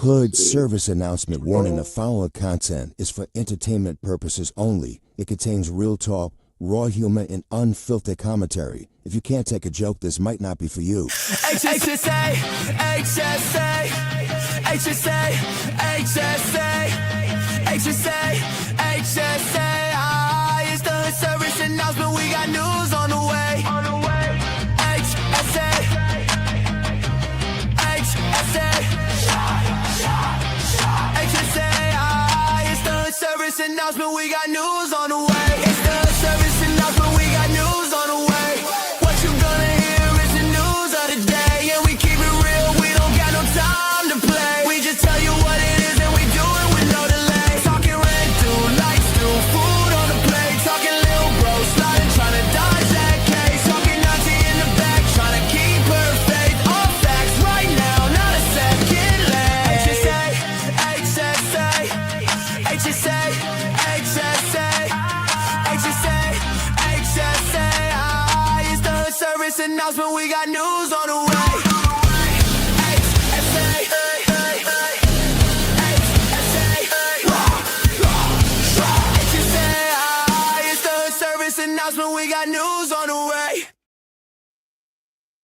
Hood service announcement warning: the following content is for entertainment purposes only. It contains real talk, raw humor, and unfiltered commentary. If you can't take a joke, this might not be for you. HSA, HSA, HSA, HSA, HSA, HSA. It's the Hood service announcement. We got news on the way. HSA, HSA, HSA. It's the Hood service announcement. We got news on the way. It's the Hood service announcement. We got news on the way. What you gonna hear is the news of the day, and we keep it real. We don't got no time to play. We just tell you what it is, and we do it with no delay. Talking rent through, lights through, food on the plate. Talking little bro sliding, trying to dodge that case. Talking Nazi in the back, trying to keep her faith. All facts right now, not a second late. HSA, HSA, HSA, HSA, HSA, HSA. It's the Hood service announcement. We got news on the way. HSA, it's the Hood service announcement. We got news on the way.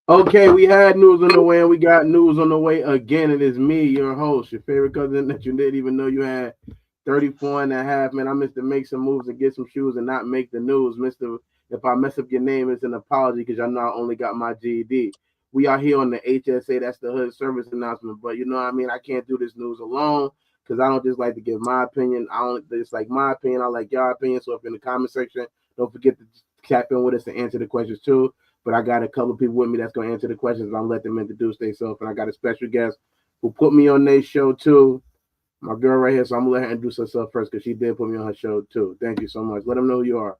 Okay, we had news on the way, and we got news on the way again. It is me, your host, your favorite cousin that you didn't even know you had, 34 and a half. Man, I missed to make some moves and get some shoes and not make the news. Mr. If I mess up your name, it's an apology because y'all know I only got my GED. We are here on the HSA. That's the Hood service announcement. But you know what I mean? I can't do this news alone because I don't just like to give my opinion. I don't just like my opinion. I like your opinion. So if in the comment section, don't forget to tap in with us to answer the questions too. But I got a couple of people with me that's going to answer the questions, and I'll let them introduce themselves. And I got a special guest who put me on their show too. My girl right here. So I'm going to let her introduce herself first because she did put me on her show too. Thank you so much. Let them know who you are.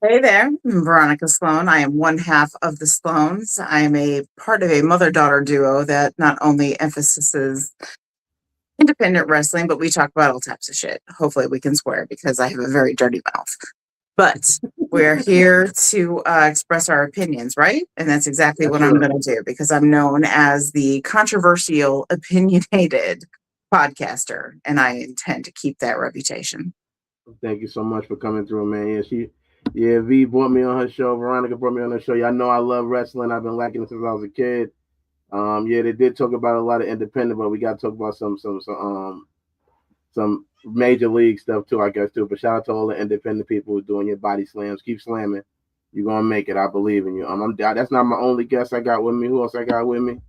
Hey there, I'm Veronica Sloan. I am one half of the Sloans. I am a part of a mother-daughter duo that not only emphasizes independent wrestling, but we talk about all types of shit. Hopefully we can swear because I have a very dirty mouth. But we're here to express our opinions, right? And that's exactly what I'm going to do because I'm known as the controversial, opinionated podcaster, and I intend to keep that reputation. Thank you so much for coming through, man. V brought me on her show. Veronica brought me on her show. Y'all know I love wrestling. I've been liking it since I was a kid. They did talk about a lot of independent, but we got to talk about some major league stuff too, I guess too. But shout out to all the independent people who doing your body slams. Keep slamming. You're gonna make it. I believe in you. That's not my only guest I got with me. Who else I got with me?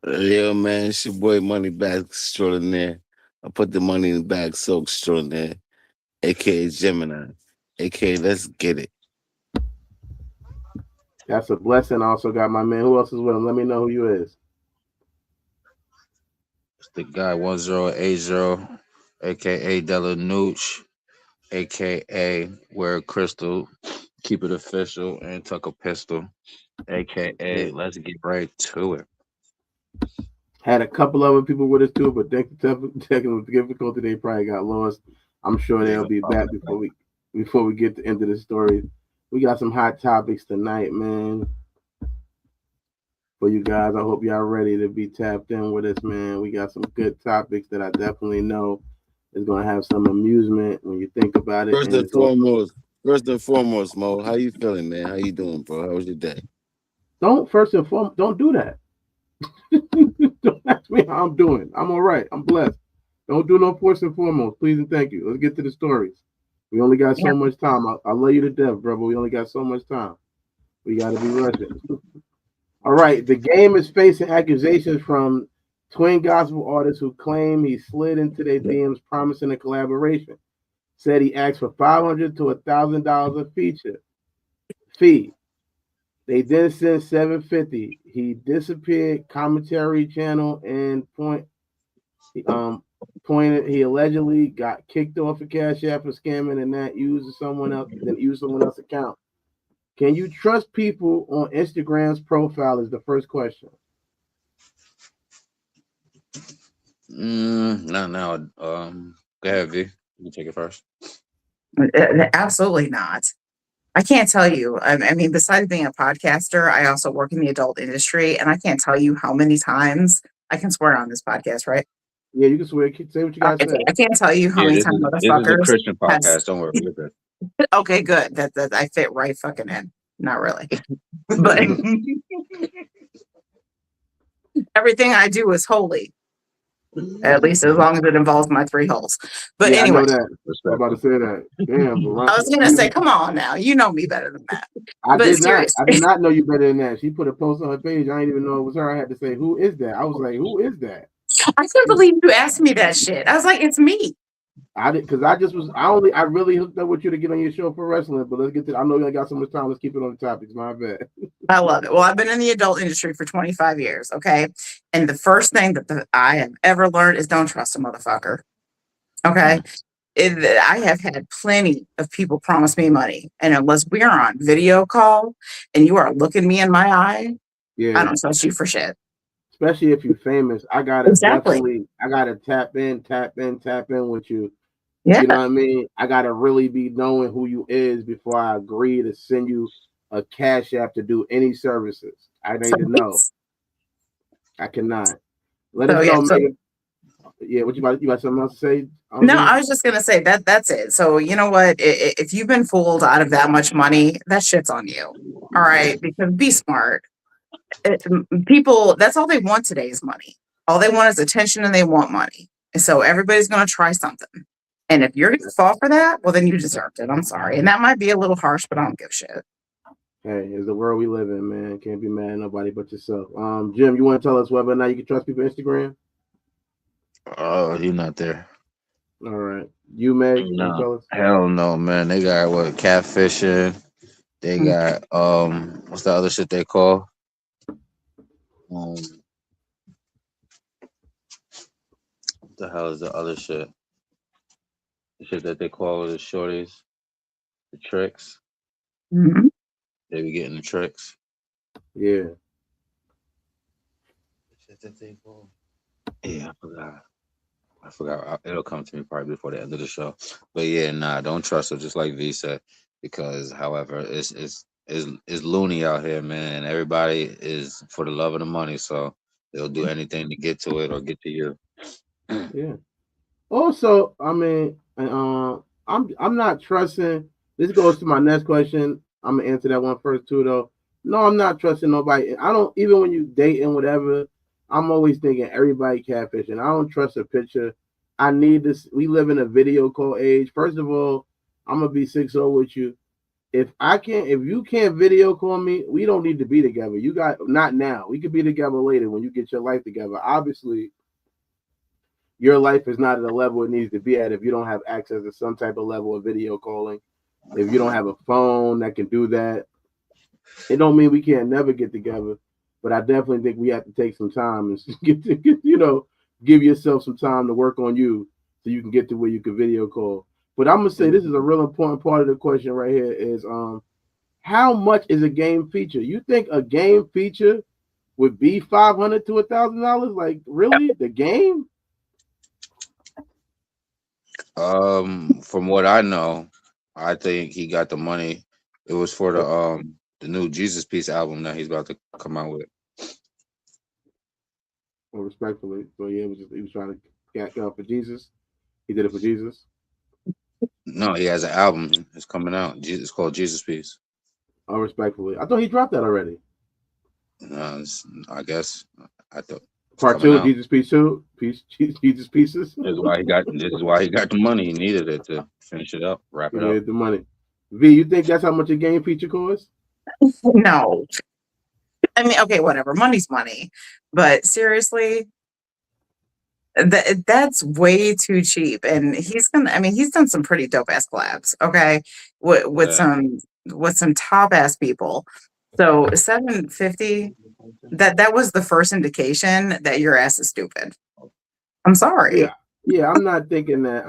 Yeah, man, it's your boy Moneybag Extraordinaire. I put the money in the bag so extraordinaire, aka Gemini, aka Let's Get It. That's a blessing. I also got my man. Who else is with him? Let me know who you is. It's the guy 1080, aka Della Nooch, aka Wear Crystal, Keep It Official, and Tuck a Pistol, aka Let's Get Right to It. Had a couple other people with us too, but technical difficulty, they probably got lost. I'm sure they'll be back before we get into the story. We got some hot topics tonight, man. For you guys, I hope y'all ready to be tapped in with us, man. We got some good topics that I definitely know is gonna have some amusement when you think about it. First and foremost, Mo, how you feeling, man? How you doing, bro? How was your day? Don't do that. Don't ask me how I'm doing. I'm all right. I'm blessed. Don't do no first and foremost. Please and thank you. Let's get to the stories. We only got so much time. I love you to death, bro, but we only got so much time. We got to be rushing. All right. The game is facing accusations from twin gospel artists who claim he slid into their DMs promising a collaboration. Said he asked for $500 to $1,000 a feature fee. They then sent $750. He disappeared. Commentary channel and pointed. He allegedly got kicked off of Cash App for scamming and that used someone else's account. Can you trust people on Instagram's profile? Is the first question. No. Go ahead, V. You take it first. Absolutely not. I can't tell you. I mean, besides being a podcaster, I also work in the adult industry, and I can't tell you how many times I can swear on this podcast, right? Yeah, you can swear. Say what you gotta Okay, say. I can't tell you how Yeah, many this times is a motherfuckers Christian have. podcast. Don't worry, we're good. Okay, good. That I fit right fucking in. Not really, but everything I do is holy. At least as long as it involves my 3 holes. But Yeah, anyway, I know that. I'm about to say that. Damn, I was gonna say, come on now, you know me better than that. I But did not. I seriously, did not know you better than that. She put a post on her page. I didn't even know it was her. I had to say, "Who is that?" I was like, "Who is that?" I can't believe you asked me that shit. I was like, it's me. I did because I just was. I really hooked up with you to get on your show for wrestling. But let's get to. I know you only got so much time. Let's keep it on the topics. My bad. I love it. Well, I've been in the adult industry for 25 years. Okay. And the first thing that I have ever learned is don't trust a motherfucker. Okay. I have had plenty of people promise me money. And unless we are on video call and you are looking me in my eye, I Yeah, don't trust you for shit. especially if you're famous. I gotta Exactly. definitely. I gotta tap in with you. Yeah. You know what I mean? I gotta really be knowing who you is before I agree to send you a cash app to do any services. I need to know. I cannot. Let So us yeah. know, So Megan. Yeah, what you got something else to say? no, I was just gonna say that's it. So you know what? If you've been fooled out of that much money, that shit's on you. All right, because be smart. People, that's all they want today is money. All they want is attention, and they want money. And so everybody's gonna try something. And if you're gonna fall for that, well, then you deserved it. I'm sorry, and that might be a little harsh, but I don't give a shit. Hey, it's the world we live in, man. Can't be mad at nobody but yourself. Jim, you want to tell us whether or not you can trust people on Instagram? Oh, he's not there. All right. You, Meg, you want to No, tell us? hell no, man. They got what catfishing. They Mm. got what's the other shit they call? What the hell is the other shit? The shit that they call the shorties, the tricks. Mhm. They be getting the tricks. Yeah. The shit that they call. Yeah, I forgot. It'll come to me probably before the end of the show. But yeah, nah, don't trust her. Just like V said, because however, it's loony out here, man. Everybody is for the love of the money, so they'll do anything to get to it or get to you. Yeah. Also, I mean, I'm not trusting. This goes to my next question. I'm gonna answer that one first too, though. No, I'm not trusting nobody. I don't even when you date and whatever. I'm always thinking everybody catfishing. I don't trust a picture. I need this. We live in a video call age. First of all, I'm gonna be 6-0 with you. If you can't video call me, we don't need to be together. You got not now. We could be together later when you get your life together. Obviously, your life is not at the level it needs to be at if you don't have access to some type of level of video calling. If you don't have a phone that can do that, it don't mean we can't never get together. But I definitely think we have to take some time and give yourself some time to work on you so you can get to where you can video call. But I'm gonna say this is a real important part of the question right here is how much is a game feature? You think a game feature would be $500 to $1,000? Like really, the game? From what I know, I think he got the money. It was for the new Jesus Piece album that he's about to come out with. Well, respectfully, so yeah, he was trying to get up for Jesus. He did it for Jesus. No, he has an album. It's coming out. It's called Jesus Piece. Oh, respectfully, I thought he dropped that already. I guess I thought it's Part coming two, out. Jesus Piece two, Jesus Pieces. This is why he got. This is why he got the money. He needed it to finish it up, wrap He it up. needed the money. V, you think that's how much a game feature costs? No, I mean, okay, whatever. Money's money, but seriously, that's way too cheap. And he's gonna. I mean, he's done some pretty dope ass collabs. Okay, with Yeah. some top ass people. So 750. That was the first indication that your ass is stupid. I'm sorry. Yeah, I'm not thinking that.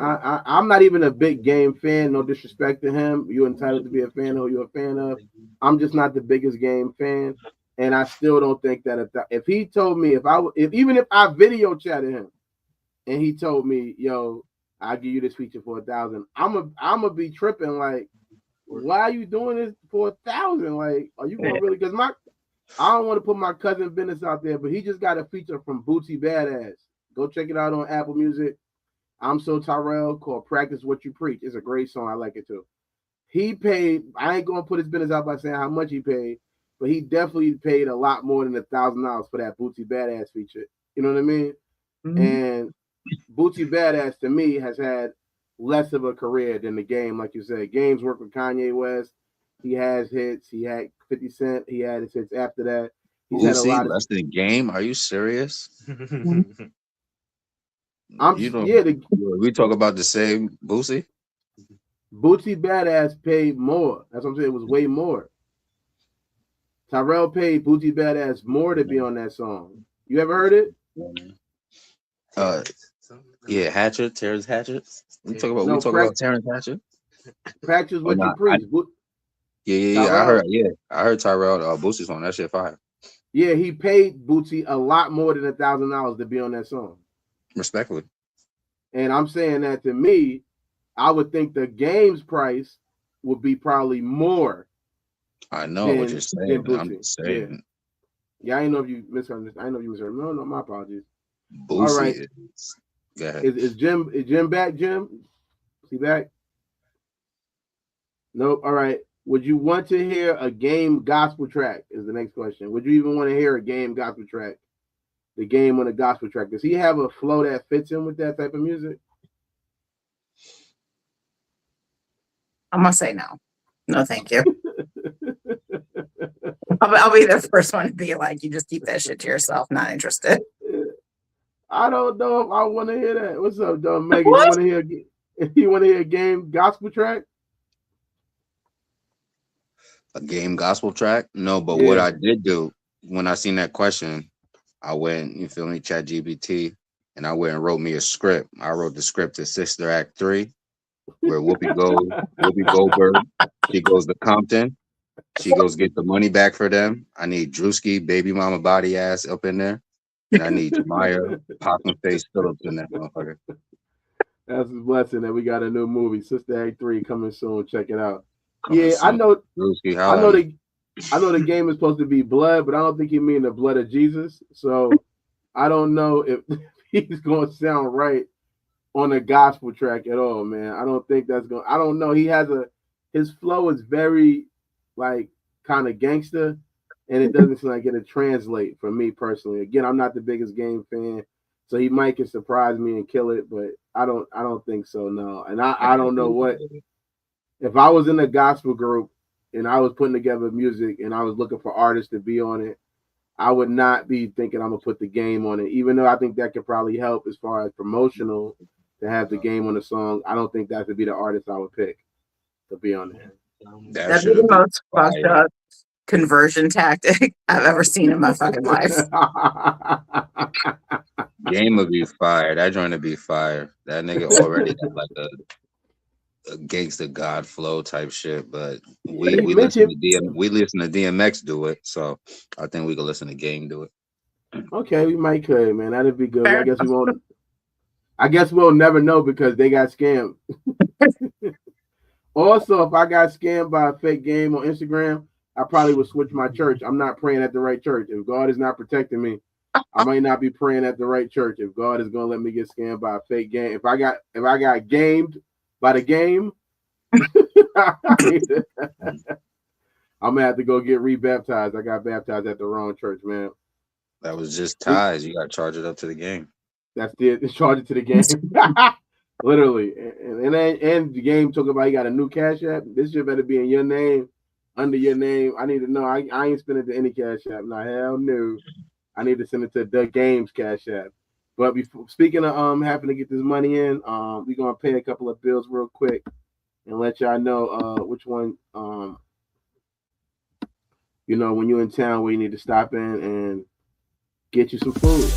I'm not even a big game fan. No disrespect to him. You're entitled to be a fan of who you're a fan of. I'm just not the biggest game fan, and I still don't think that if he told me even if I video chatted him, and he told me, "Yo, I'll give you this feature for 1,000," I'm be tripping like, why are you doing this for 1,000? Like, are you gonna really? Because I don't want to put my cousin business out there, but he just got a feature from Bootsy Badass. Go check it out on Apple Music. I'm So Tyrell, called Practice What You Preach. It's a great song. I like it too. He paid, I ain't going to put his business out by saying how much he paid, but he definitely paid a lot more than $1,000 for that Bootsy Badass feature. You know what I mean? Mhm. And Bootsy Badass, to me, has had less of a career than the Game. Like you said, Game's worked with Kanye West. He has hits. He had 50 Cent. He had his hits after that. He's had a Boosie, lot of. less than Game? Are you serious? We talk about the same Boosie? Bootsy Badass paid more. That's what I'm saying. It was way more. Tyrell paid Bootsy Badass more to be on that song. You ever heard it? Yeah, Hatchet, Terrence Hatchet. We talk about Terrence Hatchet. Practice What You Preach. Yeah. I heard Tyrell Boosie's on that shit fire. Yeah, he paid Bootsy a lot more than $1,000 to be on that song. Respectfully. And I'm saying that, to me, I would think the Game's price would be probably more. I know what you're saying. I'm just saying. Yeah, I didn't know if you misunderstood. I didn't know if you misheard. No, my apologies. Boosie. All right. Go ahead. Is Jim back, Jim? Is he back? Nope. All right. Would you want to hear a Game gospel track? Is the next question. Would you even want to hear a Game gospel track? The Game on a gospel track. Does he have a flow that fits in with that type of music? I'm gonna say no. No, thank you. I'll be the first one to be like, you just keep that shit to yourself. Not interested. I don't know if I want to hear that. What's up, though, Megan? You want to hear a Game gospel track? A Game gospel track? No, but what I did do when I seen that question, I went, you feel me, ChatGPT, and I went and wrote me a script. I wrote the script to Sister Act 3, where Whoopi Goldberg, she goes to Compton. She goes get the money back for them. I need Drewski, baby mama body ass up in there. And I need Jemiah, popping face Phillips in that motherfucker. That's a blessing that we got a new movie, Sister Act 3, coming soon. Check it out. I know. Drewski, I know the Game is supposed to be blood, but I don't think he mean the blood of Jesus. So I don't know if he's going to sound right on a gospel track at all, man. I don't think that's going. I don't know. His flow is very like kind of gangster, and it doesn't seem like it'll translate for me personally. Again, I'm not the biggest Game fan, so he might can surprise me and kill it, but I don't think so. No, and I don't know what. If I was in a gospel group and I was putting together music and I was looking for artists to be on it, I would not be thinking I'm gonna put the Game on it, even though I think that could probably help as far as promotional to have the Game on the song. I don't think that would be the artist I would pick to be on there. That'd be the most fucked up conversion tactic I've ever seen in my fucking life. Game would be fire. That joint would be fire. That nigga already got like a gangsta God flow type shit, but we listen to DMX do it, so I think we can listen to Game do it. Okay, we might could, man. That'd be good. I guess we won't. I guess we'll never know because they got scammed. Also, if I got scammed by a fake Game on Instagram, I probably would switch my church. I'm not praying at the right church. If God is not protecting me, I might not be praying at the right church. If God is gonna let me get scammed by a fake Game, if I got gamed by the Game, I'm gonna have to go get rebaptized. I got baptized at the wrong church, man. That was just ties. You got to charge it up to the Game. That's it. It's charge it to the Game. Literally. And the Game talking about you got a new Cash App. This shit better be in your name, under your name. I need to know. I ain't spending it to any Cash App. No, hell no. I need to send it to the Game's Cash App. But speaking of having to get this money in, we're gonna pay a couple of bills real quick and let y'all know which one when you're in town where you need to stop in and get you some food.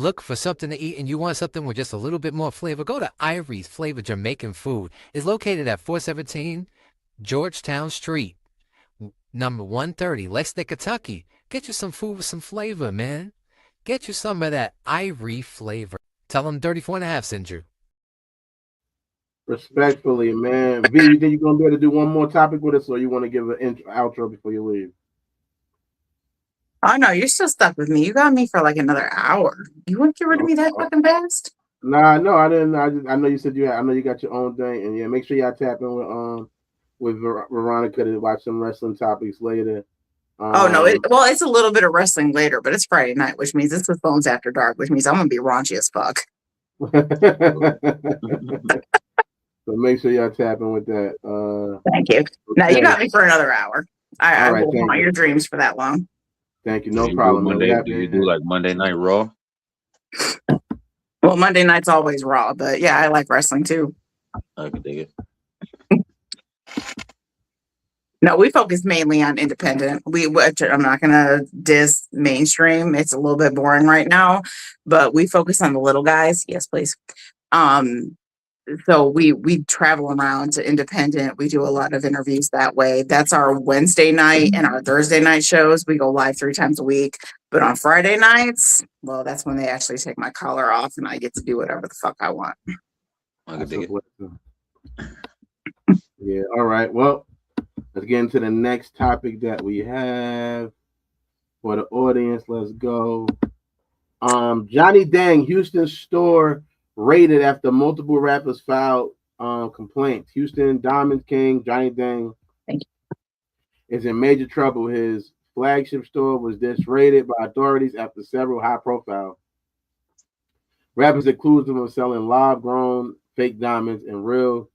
look for something to eat and you want something with just a little bit more flavor, go to Ivory's Flavor Jamaican Food. It's located at 417 Georgetown Street, number 130, Lexington, Kentucky. Get you some food with some flavor, man. Get you some of that Ivory flavor. Tell them 34.5 sent you. Respectfully, man. V, you think you're gonna be able to do one more topic with us, or you want to give an outro before you leave? Oh no, you're still stuck with me. You got me for like another hour. You want to get rid of me that fucking fast? Nah, no, I didn't. I know you said I know you got your own thing, and yeah, make sure y'all tap in with Veronica to watch some wrestling topics later. Oh no, it's a little bit of wrestling later, but it's Friday night, which means it's with Phones After Dark, which means I'm gonna be raunchy as fuck. So make sure y'all tap in with that. Thank you. Now you got me for another hour. I right, won't want your dreams for that long. Thank you. No problem. Do you do like Monday Night Raw? Well, Monday night's always Raw, but yeah, I like wrestling too. I can dig it. No, we focus mainly on independent. I'm not gonna diss mainstream. It's a little bit boring right now, but we focus on the little guys. Yes, please. So we travel around to independent. We do a lot of interviews that way. That's our Wednesday night and our Thursday night shows. We go live 3 times a week. But on Friday nights, well, that's when they actually take my collar off and I get to do whatever the fuck I want. I can dig it. Yeah. All right. Well, let's get into the next topic that we have for the audience. Let's go. Johnny Dang, Houston store raided after multiple rappers filed complaints. Houston Diamond King Johnny Dang is in major trouble. His flagship store was just raided by authorities after several high-profile rappers accused him of selling live-grown fake diamonds and real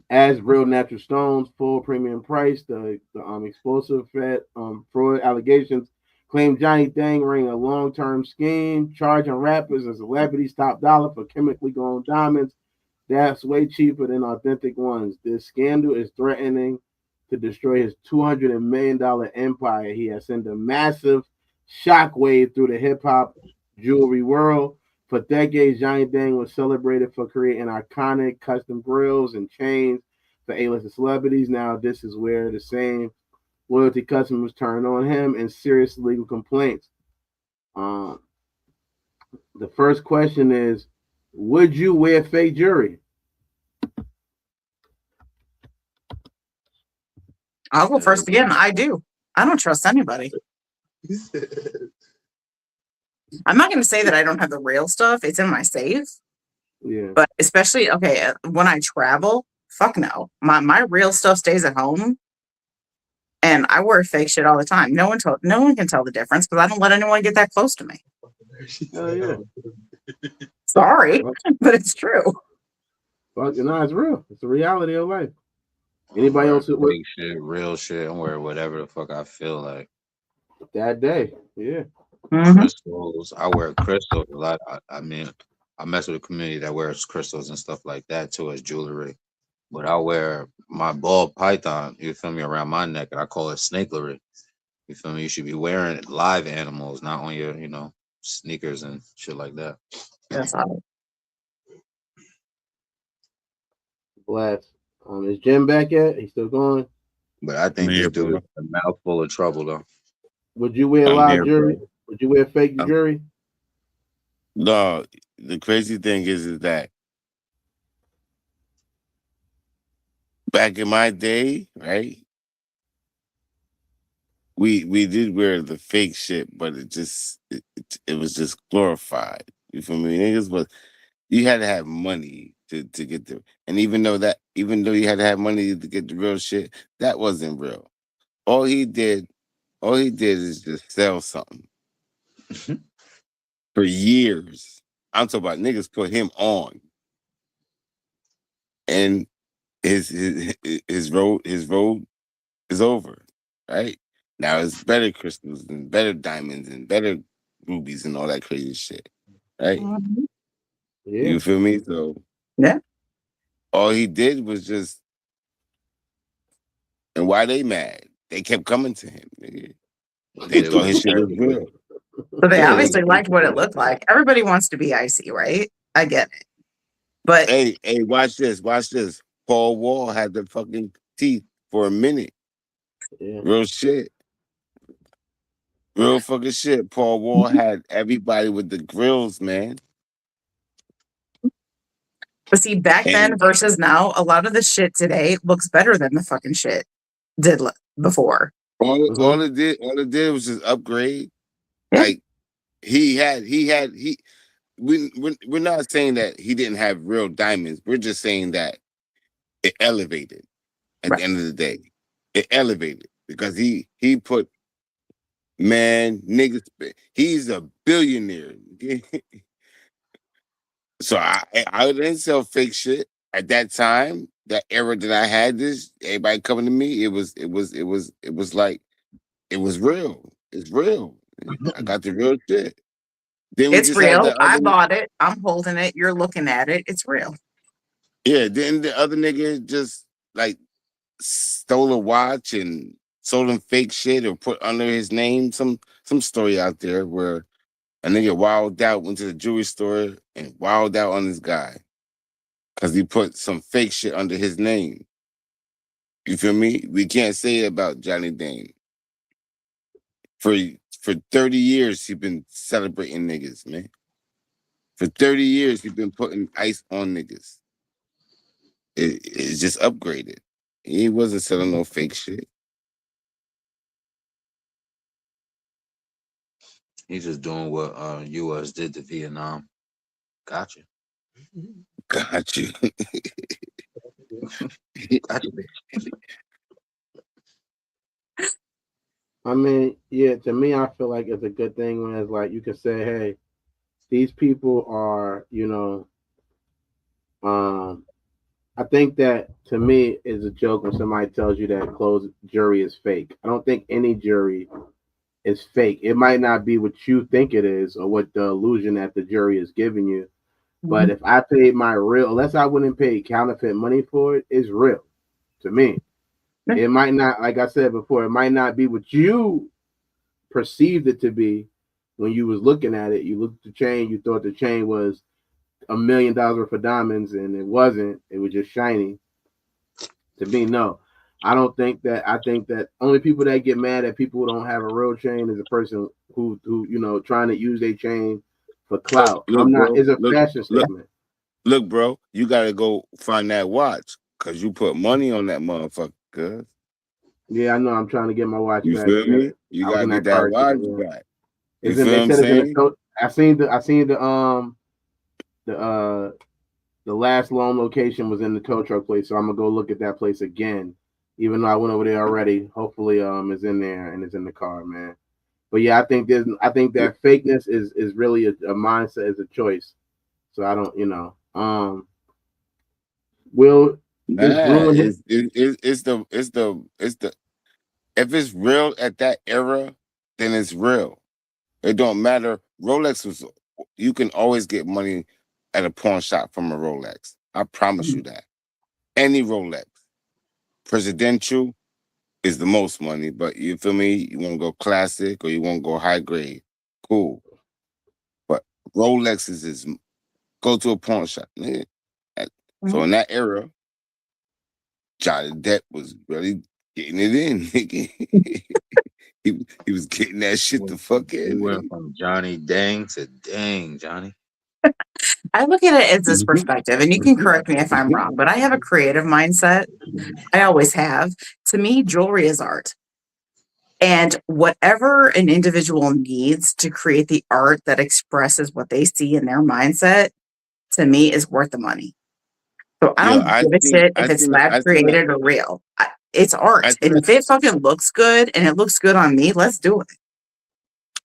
natural stones, full premium price. The explosive fraud allegations claim Johnny Dang ran a long-term scheme, charging rappers and celebrities top dollar for chemically grown diamonds. That's way cheaper than authentic ones. This scandal is threatening to destroy his $200 million empire. He has sent a massive shockwave through the hip-hop jewelry world. For decades, Johnny Dang was celebrated for creating iconic custom grills and chains for A-list celebrities. Now, this is where the same loyalty customers turn on him and serious legal complaints. The first question is, would you wear fake jewelry? I'll go first again. I do. I don't trust anybody. I'm not going to say that I don't have the real stuff. It's in my safe. Yeah. But especially, when I travel, fuck no. My real stuff stays at home. And I wear fake shit all the time. No one can tell the difference because I don't let anyone get that close to me. Oh, yeah. Sorry, but it's true. Fuck, no, it's real. It's the reality of life. Anybody else who fake shit, real shit, and wear whatever the fuck I feel like that day? Yeah. Crystals. I wear crystals a lot. I mess with a community that wears crystals and stuff like that too as jewelry. But I wear my ball python, you feel me, around my neck, and I call it snakelery. You feel me? You should be wearing live animals, not on your, sneakers and shit like that. That's all. Blast. Is Jim back yet? He's still going? But I think this dude is a mouthful of trouble, though. Would you wear live jewelry? Would you wear fake jewelry? No. The crazy thing is that back in my day, right? We did wear the fake shit, but it was just glorified. You feel me? Niggas, but you had to have money to get the, and even though you had to have money to get the real shit, that wasn't real. All he did is just sell something for years. I'm talking about niggas put him on, and his road is over. Right now, it's better crystals and better diamonds and better rubies and all that crazy shit. Right? Mm-hmm. Yeah. You feel me? So yeah. All he did was just, and why they mad? They kept coming to him. Nigga. They thought his shit was real. So they Yeah, obviously liked what it looked like. Everybody wants to be icy, right? I get it. But hey, watch this. Watch this. Paul Wall had the fucking teeth for a minute. Yeah. Real shit. Real fucking shit. Paul Wall had everybody with the grills, man. see, back then And versus now, a lot of the shit today looks better than the fucking shit did before. Mm-hmm. all it did was just upgrade. Yeah. Like we're not saying that he didn't have real diamonds. We're just saying that it elevated at Right. the end of the day. It elevated because he put man niggas. He's a billionaire. So I didn't sell fake shit at that time. That era that I had this, everybody coming to me, it was like it was real. It's real. I got the real shit. Then we It's just had real. the I other, bought it. I'm holding it. You're looking at it. It's real. yeah. Then the other nigga just like stole a watch and sold him fake shit or put under his name some story out there where a nigga wilded out, went to the jewelry store and wilded out on this guy because he put some fake shit under his name. You feel me? We can't say it about Johnny Dane. For 30 years, he been celebrating niggas, man. For 30 years, he been putting ice on niggas. It's just upgraded. He wasn't selling no fake shit. He's just doing what U.S. did to Vietnam. Gotcha. Got you. Gotcha. I mean, yeah, to me, I feel like it's a good thing when it's like you can say, hey, these people are, I think that to me is a joke when somebody tells you that closed jury is fake. I don't think any jury is fake. It might not be what you think it is or what the illusion that the jury is giving you. But if I paid my real, unless I wouldn't pay counterfeit money for it, it's real to me. It might not, like I said before, it might not be what you perceived it to be when you was looking at it. You looked at the chain, you thought the chain was $1 million worth of diamonds, and it wasn't. It was just shiny. To me, no. I don't think that. I think that only people that get mad at people who don't have a real chain is a person who trying to use their chain for clout. I'm Look, not. bro. It's a fashion statement. Look, bro. You gotta go find that watch because you put money on that motherfucker. Yeah, I know. I'm trying to get my watch You back. feel Yeah, me? You I was gotta in get that that car watch accident. Yeah, back. You it's in. feel They what I'm said it's in the saying? tote. I seen the last loan location was in the tow truck place, so I'm gonna go look at that place again. Even though I went over there already, hopefully it's in there and it's in the car, man. But yeah, I think that fakeness is really a mindset, is a choice. So I don't, will this Nah, ruin his it's the if it's real at that era, then it's real. It don't matter. Rolex was you can always get money at a pawn shop from a Rolex. I promise you that. Any Rolex. Presidential is the most money, but you feel me? You want to go classic or you want to go high grade. Cool. But Rolexes is go to a pawn shop. Nigga. So in that era, Johnny Depp was really getting it in. Nigga. he was getting that shit the fuck We in. went Nigga. from Johnny Dang to Dang Johnny. I look at it as this perspective, and you can correct me if I'm wrong, but I have a creative mindset. I always have. To me, jewelry is art. And whatever an individual needs to create the art that expresses what they see in their mindset, to me, is worth the money. So I Yo, don't give a shit if it's lab I seen, created or real. It's I art. seen, And if it fucking looks good and it looks good on me, let's do it.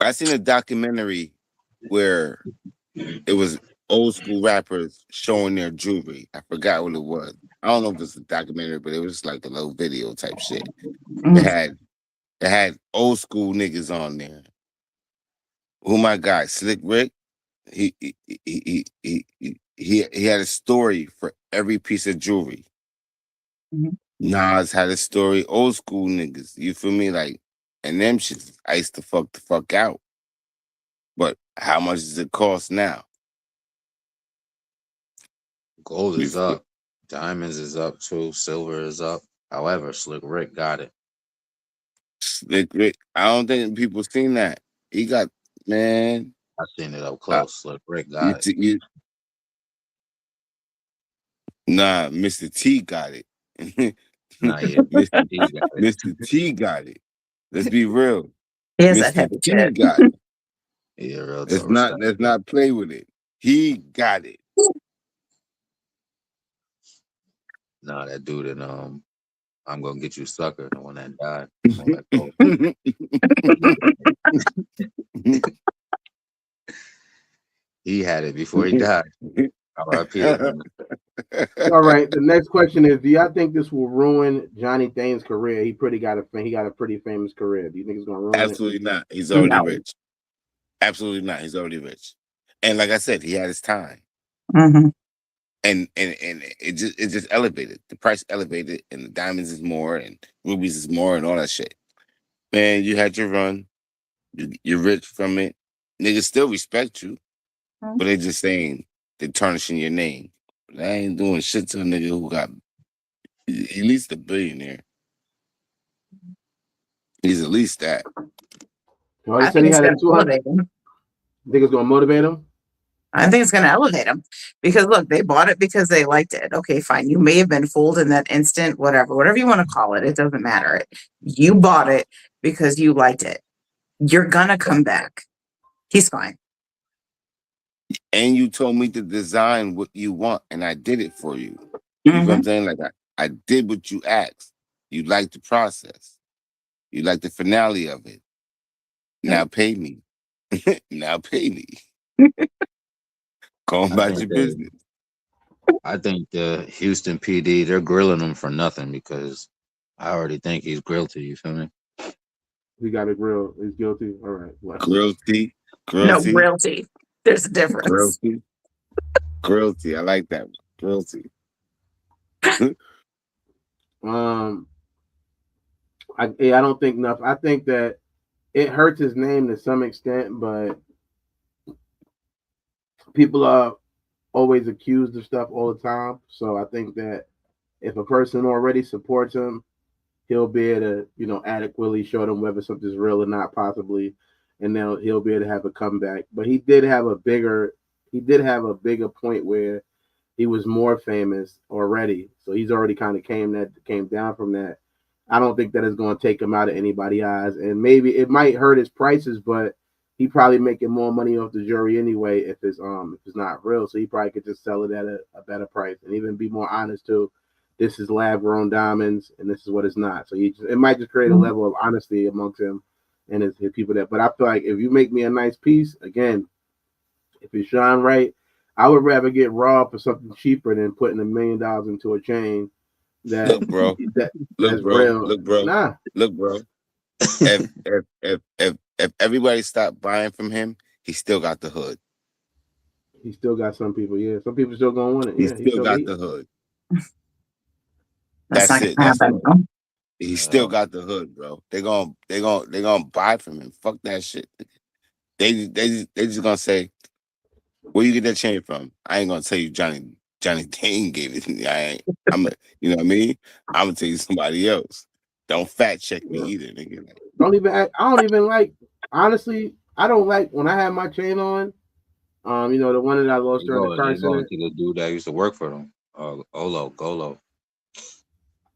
I seen a documentary where it was old school rappers showing their jewelry. I forgot what it was. I don't know if it's a documentary, but it was like a little video type shit. It Mhm. had it had old school niggas on there. Who my guy, Slick Rick? He had a story for every piece of jewelry. Mhm. Nas had a story. Old school niggas, you feel me? Like, and them shits iced the fuck out. But how much does it cost now? Gold is up. Diamonds is up too. Silver is up. However, Slick Rick got it. Slick Rick, I don't think people seen that. He got, man. I seen it up close. Slick Rick You, got it. you, nah, Mr. T got it. Not yet. Mr. He got it. Mr. T got it. Let's be real. He has that Mr. heavy T shit. got it. Yeah, real Let's talk. not let's not play with it. He got it. Nah, that dude in I'm gonna get you sucker, the one that died. I'm like, oh. He had it before he died. R.I.P. All right. The next question is: do y'all think this will ruin Johnny Dane's career? He got a pretty famous career. Do you think it's gonna ruin Absolutely it? not. He's already No. rich. Absolutely not. He's already rich. And like I said, he had his time. Mm-hmm. And it just elevated. The price elevated, and the diamonds is more, and rubies is more, and all that shit. Man, you had your run. You're rich from it. Niggas still respect you, but they just saying they're tarnishing your name. But I ain't doing shit to a nigga who got at least a billionaire. He's at least that. Well, I he said think he it's had going a to 200. elevate him. Think it's gonna motivate him? I think it's going to elevate him because look, they bought it because they liked it. Okay, fine. You may have been fooled in that instant, whatever you want to call it. It doesn't matter. You bought it because you liked it. You're going to come back. He's fine. And you told me to design what you want, and I did it for you. You know what I'm saying? Like I did what you asked. You liked the process. You liked the finale of it. Now pay me. Now pay me. Go about your business. I think the Houston PD, they're grilling him for nothing because I already think he's guilty. You feel me? He got a grill. He's guilty. All right. Well, Grillty. No, realty. There's a difference. Grillty. I like that. Grillty. I don't think enough. I think that it hurts his name to some extent, but people are always accused of stuff all the time. So I think that if a person already supports him, he'll be able to, adequately show them whether something's real or not, possibly, and then he'll be able to have a comeback. But he did have a bigger point where he was more famous already, so he's already kind of came down from that. I don't think that is going to take him out of anybody's eyes, and maybe it might hurt his prices, but he probably making more money off the jury anyway if it's not real. So he probably could just sell it at a better price and even be more honest too. This is lab grown diamonds, and this is what it's not. So it might just create a level of honesty amongst him and his people that. But I feel like if you make me a nice piece, again, if it's shine right, I would rather get robbed for something cheaper than putting $1 million into a chain. Look, bro. That's real. Look, bro. Nah. Look, bro. If everybody stopped buying from him, he still got the hood. He still got some people. Yeah, some people still gonna want it. He Yeah, still got the hood. That's That's it. not That's happen. all. He still got the hood, bro. They gonna buy from him. Fuck that shit. They just gonna say, where you get that chain from? I ain't gonna tell you Johnny Dane gave it to me. You know what I mean? I'm gonna tell you somebody else. Don't fact check me either, nigga. I don't even like, honestly, I don't like when I have my chain on. The one that I lost during the car accident. To the dude that used to work for them, Golo.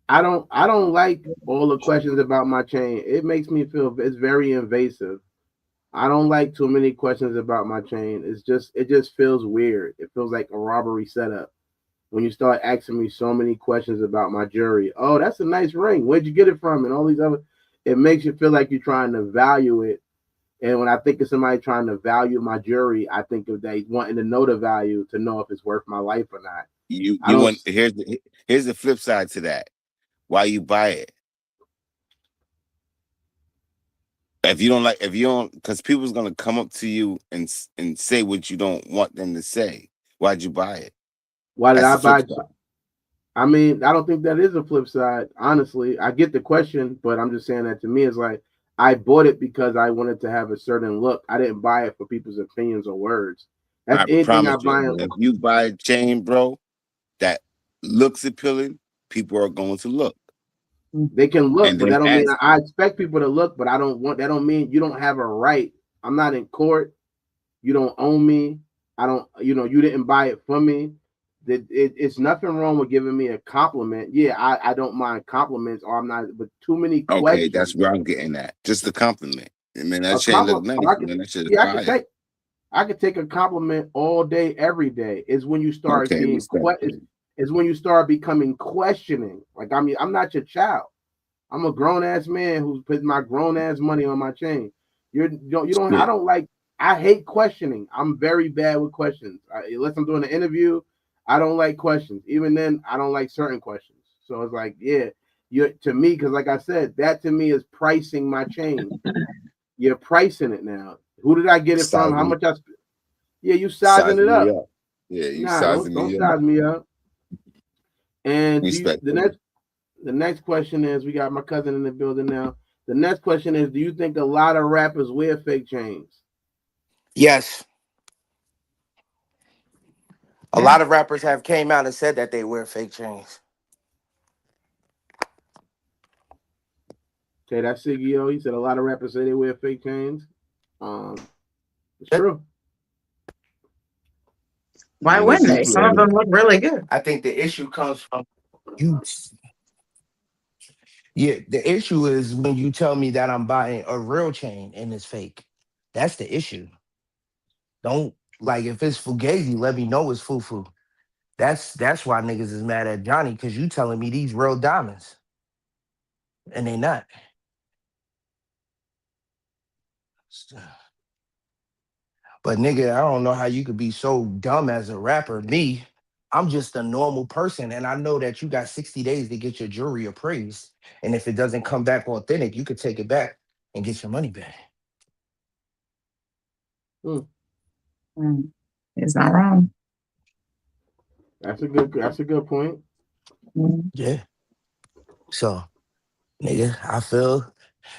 I don't like all the questions about my chain. It makes me feel it's very invasive. I don't like too many questions about my chain. It just feels weird. It feels like a robbery setup when you start asking me so many questions about my jewelry. Oh, that's a nice ring. Where'd you get it from? And all these other, it makes you feel like you're trying to value it. And when I think of somebody trying to value my jewelry, I think of they wanting to know the value to know if it's worth my life or not. Here's the flip side to that. Why you buy it? If you don't, because people's gonna come up to you and say what you don't want them to say. Why'd you buy it? Why did I buy it? I mean, I don't think that is a flip side. Honestly, I get the question, but I'm just saying that to me, it's like I bought it because I wanted to have a certain look. I didn't buy it for people's opinions or words. That's I anything I promise buy. you, if you buy a chain, bro, that looks appealing, people are going to look. They can look, And but then that don't mean as I expect people to look, but I don't want that don't mean you don't have a right. I'm not in court. You don't own me. I don't, you didn't buy it from me. It's nothing wrong with giving me a compliment. Yeah, I don't mind compliments, or I'm not, but too many okay, that's questions. where I'm getting at. Just a compliment. I mean, that A chain look compliment, nice, man. That shit is yeah, fire. I could take a compliment all day, every day. Is when you start Okay, being respectfully. is when you start becoming questioning. Like I'm not your child. I'm a grown ass man who's putting my grown ass money on my chain. You don't. I Shit. don't like. I hate questioning. I'm very bad with questions. Unless I'm doing an interview, I don't like questions. Even then, I don't like certain questions. So it's like, yeah, you to me, because like I said, that to me is pricing my chain. You're pricing it now. Who did I get it from? How Sizing, much I? Yeah, you sizing it sizing me up. up. Yeah, you Nah, don't sizing don't me up. size me up. And Respectfully. the next question is, we got my cousin in the building now. The next question is, do you think a lot of rappers wear fake chains? Yes, a Yeah. lot of rappers have came out and said that they wear fake chains. Okay, that's Sigio. He said a lot of rappers say they wear fake chains. It's I true. Why And this wouldn't is they? Some of clearly. them look really good. think the issue comes from you. Yeah, the issue is when you tell me that I'm buying a real chain and it's fake. That's the issue. Don't like if it's fugazi, let me know it's fufu. That's why niggas is mad at Johnny because you telling me these real diamonds and they not. But nigga, I don't know how you could be so dumb as a rapper. Me, I'm just a normal person, and I know that you got 60 days to get your jewelry appraised. And if it doesn't come back authentic, you could take it back and get your money back. Hmm. Mm. He's not wrong. That's a good point. Mm. Yeah. So, nigga, I feel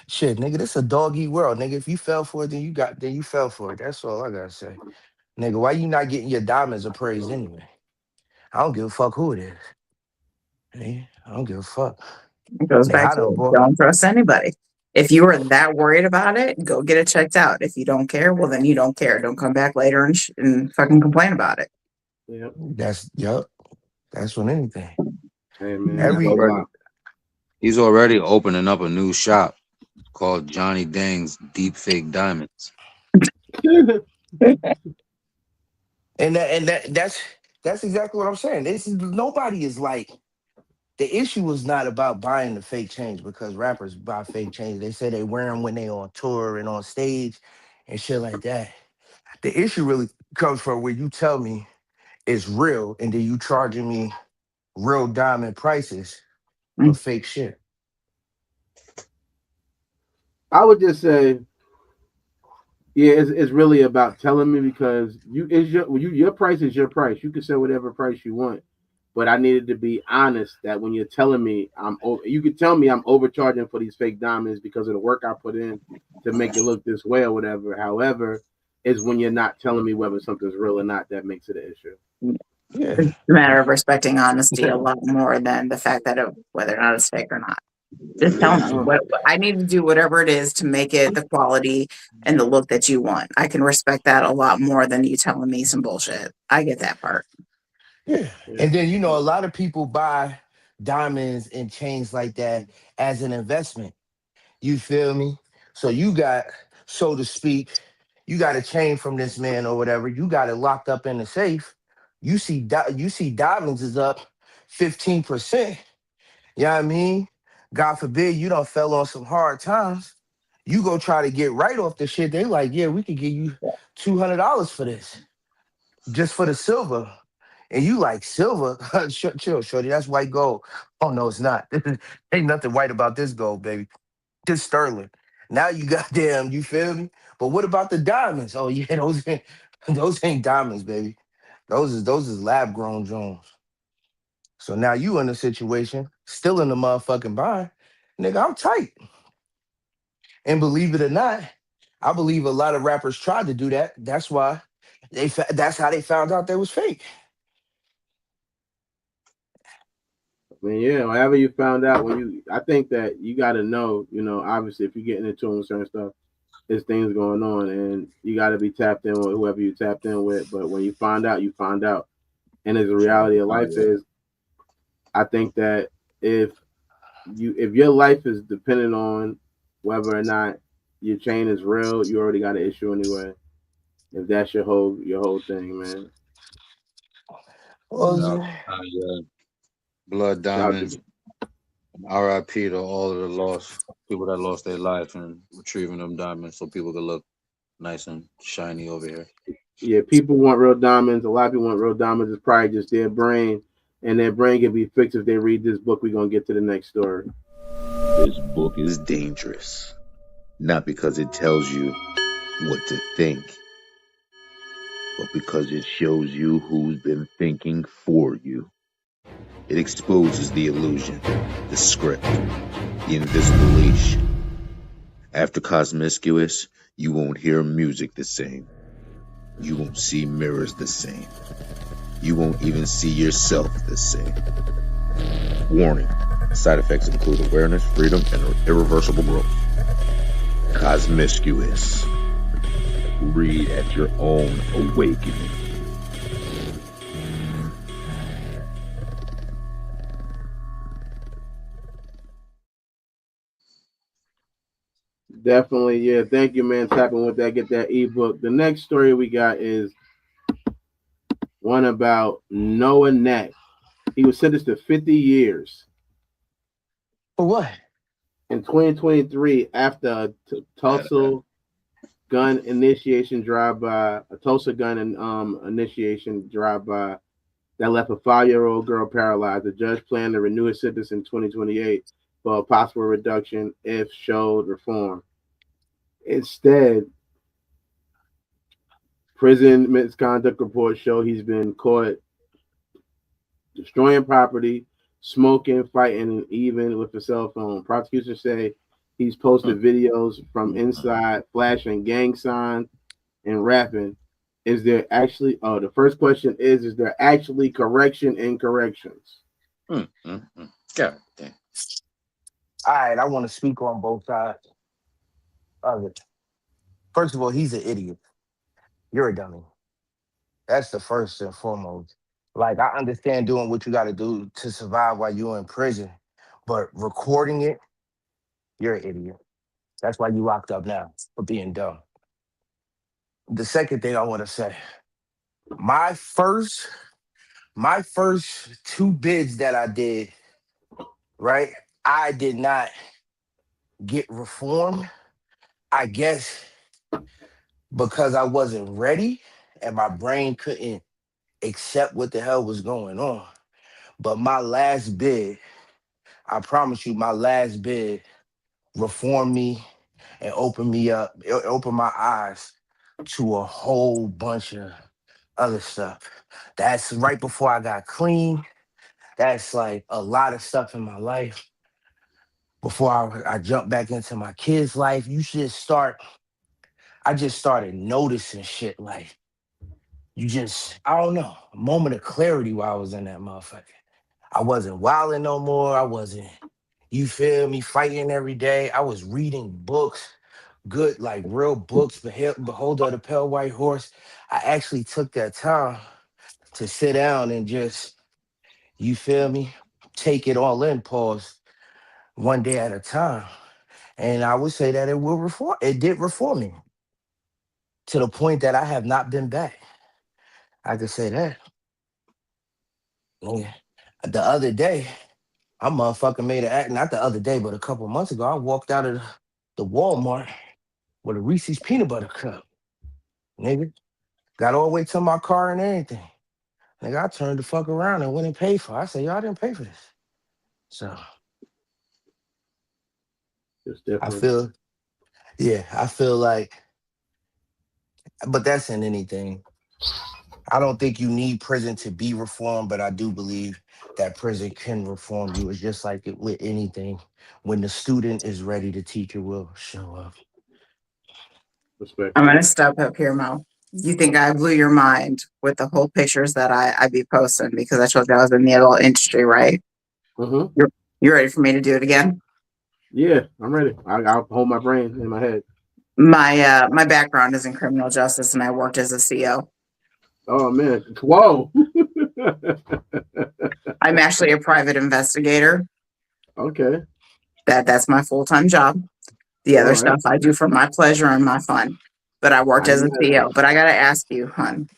shit, nigga. This a dog eat world, nigga. If you fell for it, then you fell for it. That's all I gotta say, nigga. Why you not getting your diamonds appraised anyway? I don't give a fuck who it is. Nigga, I don't give a fuck. It goes Nigga, back I done to bought. don't trust anybody. If you are that worried about it, go get it checked out. If you don't care, well, then you don't care. Don't come back later and fucking complain about it. Yep. That's yup. That's on anything. Hey man, He's that's a Every already lot. he's already opening up a new shop called Johnny Dang's Deep Fake Diamonds. that's exactly what I'm saying. This is nobody is like the issue is not about buying the fake change because rappers buy fake change. They say they wear them when they on tour and on stage and shit like that. The issue really comes from where you tell me it's real and then you charging me real diamond prices for Mm. fake shit. I would just say, yeah, it's really about telling me, because your price is your price. You can say whatever price you want, but I needed to be honest that when you're telling me you could tell me I'm overcharging for these fake diamonds because of the work I put in to make it look this way or whatever. However, is when you're not telling me whether something's real or not that makes it an issue. Yeah. It's a matter of respecting honesty a lot more than the fact that whether or not it's fake or not. Just tell me Yeah. what I need to do, whatever it is to make it the quality and the look that you want. I can respect that a lot more than you telling me some bullshit. I get that part. Yeah. Yeah. And then a lot of people buy diamonds and chains like that as an investment. You feel me? So you got, so to speak, you got a chain from this man or whatever. You got it locked up in the safe. You see diamonds is up 15%. You know what I mean? God forbid you don't fell on some hard times. You go try to get right off the shit. They like, yeah, we could give you $200 for this, just for the silver. And you like silver? Chill, shorty. That's white gold. Oh no, it's not. Ain't nothing white about this gold, baby. Just sterling. Now you goddamn, you feel me? But what about the diamonds? Oh yeah, those ain't diamonds, baby. Those is lab grown Jones. So now you in a situation, still in the motherfucking bind. Nigga, I'm tight. And believe it or not, I believe a lot of rappers tried to do that. That's why that's how they found out they was fake. I mean, yeah, whatever you found out I think that you got to know, obviously if you're getting into with certain stuff, there's things going on, and you got to be tapped in with whoever you tapped in with. But when you find out, you find out, and as the reality of life is, I think that if if your life is dependent on whether or not your chain is real, you already got an issue anyway. If that's your whole thing, man. Well, Nah, yeah. Blood Shout out diamonds. to RIP to all of the lost people that lost their life and retrieving them diamonds so people could look nice and shiny over here. yeah, people want real diamonds. A lot of people want real diamonds. It's probably just their brain, and their brain can be fixed if they read this book. We're gonna get to the next story. This book is dangerous, not because it tells you what to think, but because it shows you who's been thinking for you. It exposes the illusion, the script, the invisible leash. After Cosmiscuous, you won't hear music the same. You won't see mirrors the same. You won't even see yourself the same. Warning, side effects include awareness, freedom, and irreversible growth. Cosmiscuous. Read at your own awakening. Definitely, yeah. Thank you, man. Tapping with that, get that ebook. The next story we got is one about Noah Neck. He was sentenced to 50 years for what? in 2023 after a Tulsa gun initiation drive-by, a Tulsa gun initiation drive-by that left a 5-year-old girl paralyzed. The judge planned to renew his sentence in 2028 for a possible reduction if showed reform. Instead, prison misconduct reports show he's been caught destroying property, smoking, fighting, and even with a cell phone. Prosecutors say he's posted videos from inside, flashing gang signs and rapping. Is there actually? Oh, the first question is there actually correction in corrections? God damn. All right, I want to speak on both sides of it. First of all, he's an idiot. You're a dummy. That's the first and foremost. Like, I understand doing what you got to do to survive while you're in prison, but recording it, you're an idiot. That's why you locked up now for being dumb. The second thing I want to say, my first two bids that I did, right? I did not get reformed. I guess because I wasn't ready and my brain couldn't accept what the hell was going on. But my last bid, I promise you, my last bid reformed me and opened me up, it opened my eyes to a whole bunch of other stuff. That's right before I got clean. That's like a lot of stuff in my life. Before I jump back into my kids' life, I just started noticing shit like I don't know, a moment of clarity while I was in that motherfucker. I wasn't wilding no more. I wasn't, you feel me, fighting every day. I was reading books, good, like real books, Behold of the Pale White Horse. I actually took that time to sit down and just, you feel me, take it all in, pause, one day at a time. And I would say that it did reform me to the point that I have not been back. I could say that. Yeah. The other day, I motherfucking made an act, not the other day, but a couple months ago, I walked out of the Walmart with a Reese's peanut butter cup. Nigga, got all the way to my car and everything. Nigga, I turned the fuck around and went and paid for it. I said, y'all didn't pay for this. So It's different. I feel like, but that's in anything. I don't think you need prison to be reformed, but I do believe that prison can reform you. It's just like it with anything. When the student is ready, the teacher will show up. I'm Respectfully. gonna step up here, Mo. You think I blew your mind with the whole pictures that I be posting because I told you I was in the adult industry, right? Mm-hmm. You ready for me to do it again? Yeah, I'm ready. I'll hold my brain in my head. My background is in criminal justice and I worked as a CO. Oh man. Whoa. I'm actually a private investigator. Okay. That's my full-time job. The All other right. stuff I do for my pleasure and my fun. But I worked I as ain't a mad at CO. it. But I gotta ask you, hun,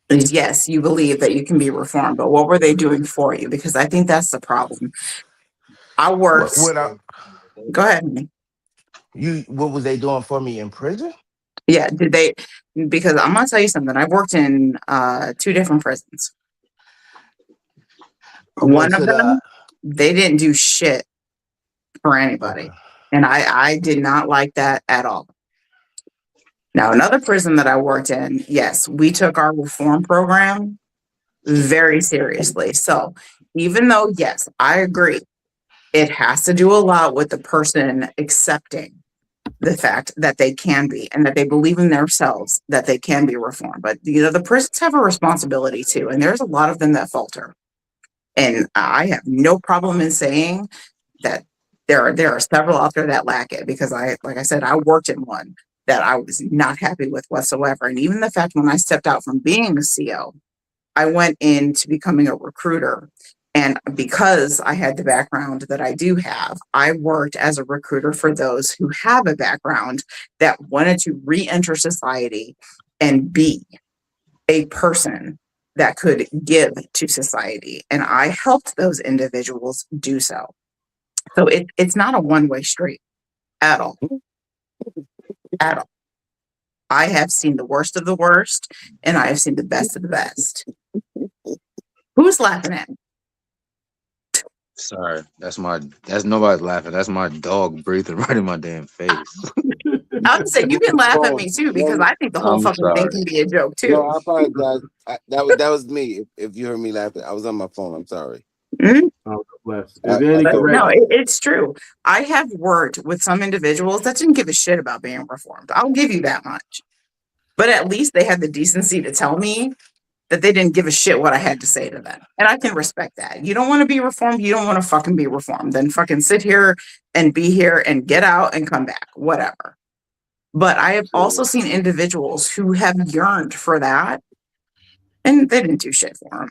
is yes, you believe that you can be reformed, but what were they doing for you? Because I think that's the problem. I What worked, what I, go ahead, honey. what was they doing for me in prison? Yeah, did they? Because I'm gonna tell you something. I've worked in two different prisons. Okay, One of to the them, they didn't do shit for anybody, okay. and I did not like that at all. Now, another prison that I worked in, yes, we took our reform program very seriously. So even though, yes, I agree, it has to do a lot with the person accepting the fact that they can be and that they believe in themselves that they can be reformed. But the prisons have a responsibility too, and there's a lot of them that falter. And I have no problem in saying that there are several out there that lack it because like I said, I worked in one that I was not happy with whatsoever. And even the fact when I stepped out from being a CO, I went into becoming a recruiter. And because I had the background that I do have, I worked as a recruiter for those who have a background that wanted to re enter society and be a person that could give to society. And I helped those individuals do so. So it's not a one-way street at all, at all. I have seen the worst of the worst, and I have seen the best of the best. Who's laughing at me? Sorry, that's nobody's laughing. That's my dog breathing right in my damn face. I'm saying you can laugh at Oh, me too because no, I think the whole I'm fucking thing sorry. can be a joke no, too. I apologize. That was me. If you heard me laughing, I was on my phone. I'm sorry. Mhm. Oh, bless. I, Is there I any But totally no, correct? apologize. it's true. I have worked with some individuals that didn't give a shit about being reformed. I'll give you that much. But at least they had the decency to tell me that they didn't give a shit what I had to say to them. And I can respect that. You don't want to be reformed. You don't want to fucking be reformed. Then fucking sit here and be here and get out and come back, whatever. But I have also Absolutely. seen individuals who have yearned for that and they didn't do shit for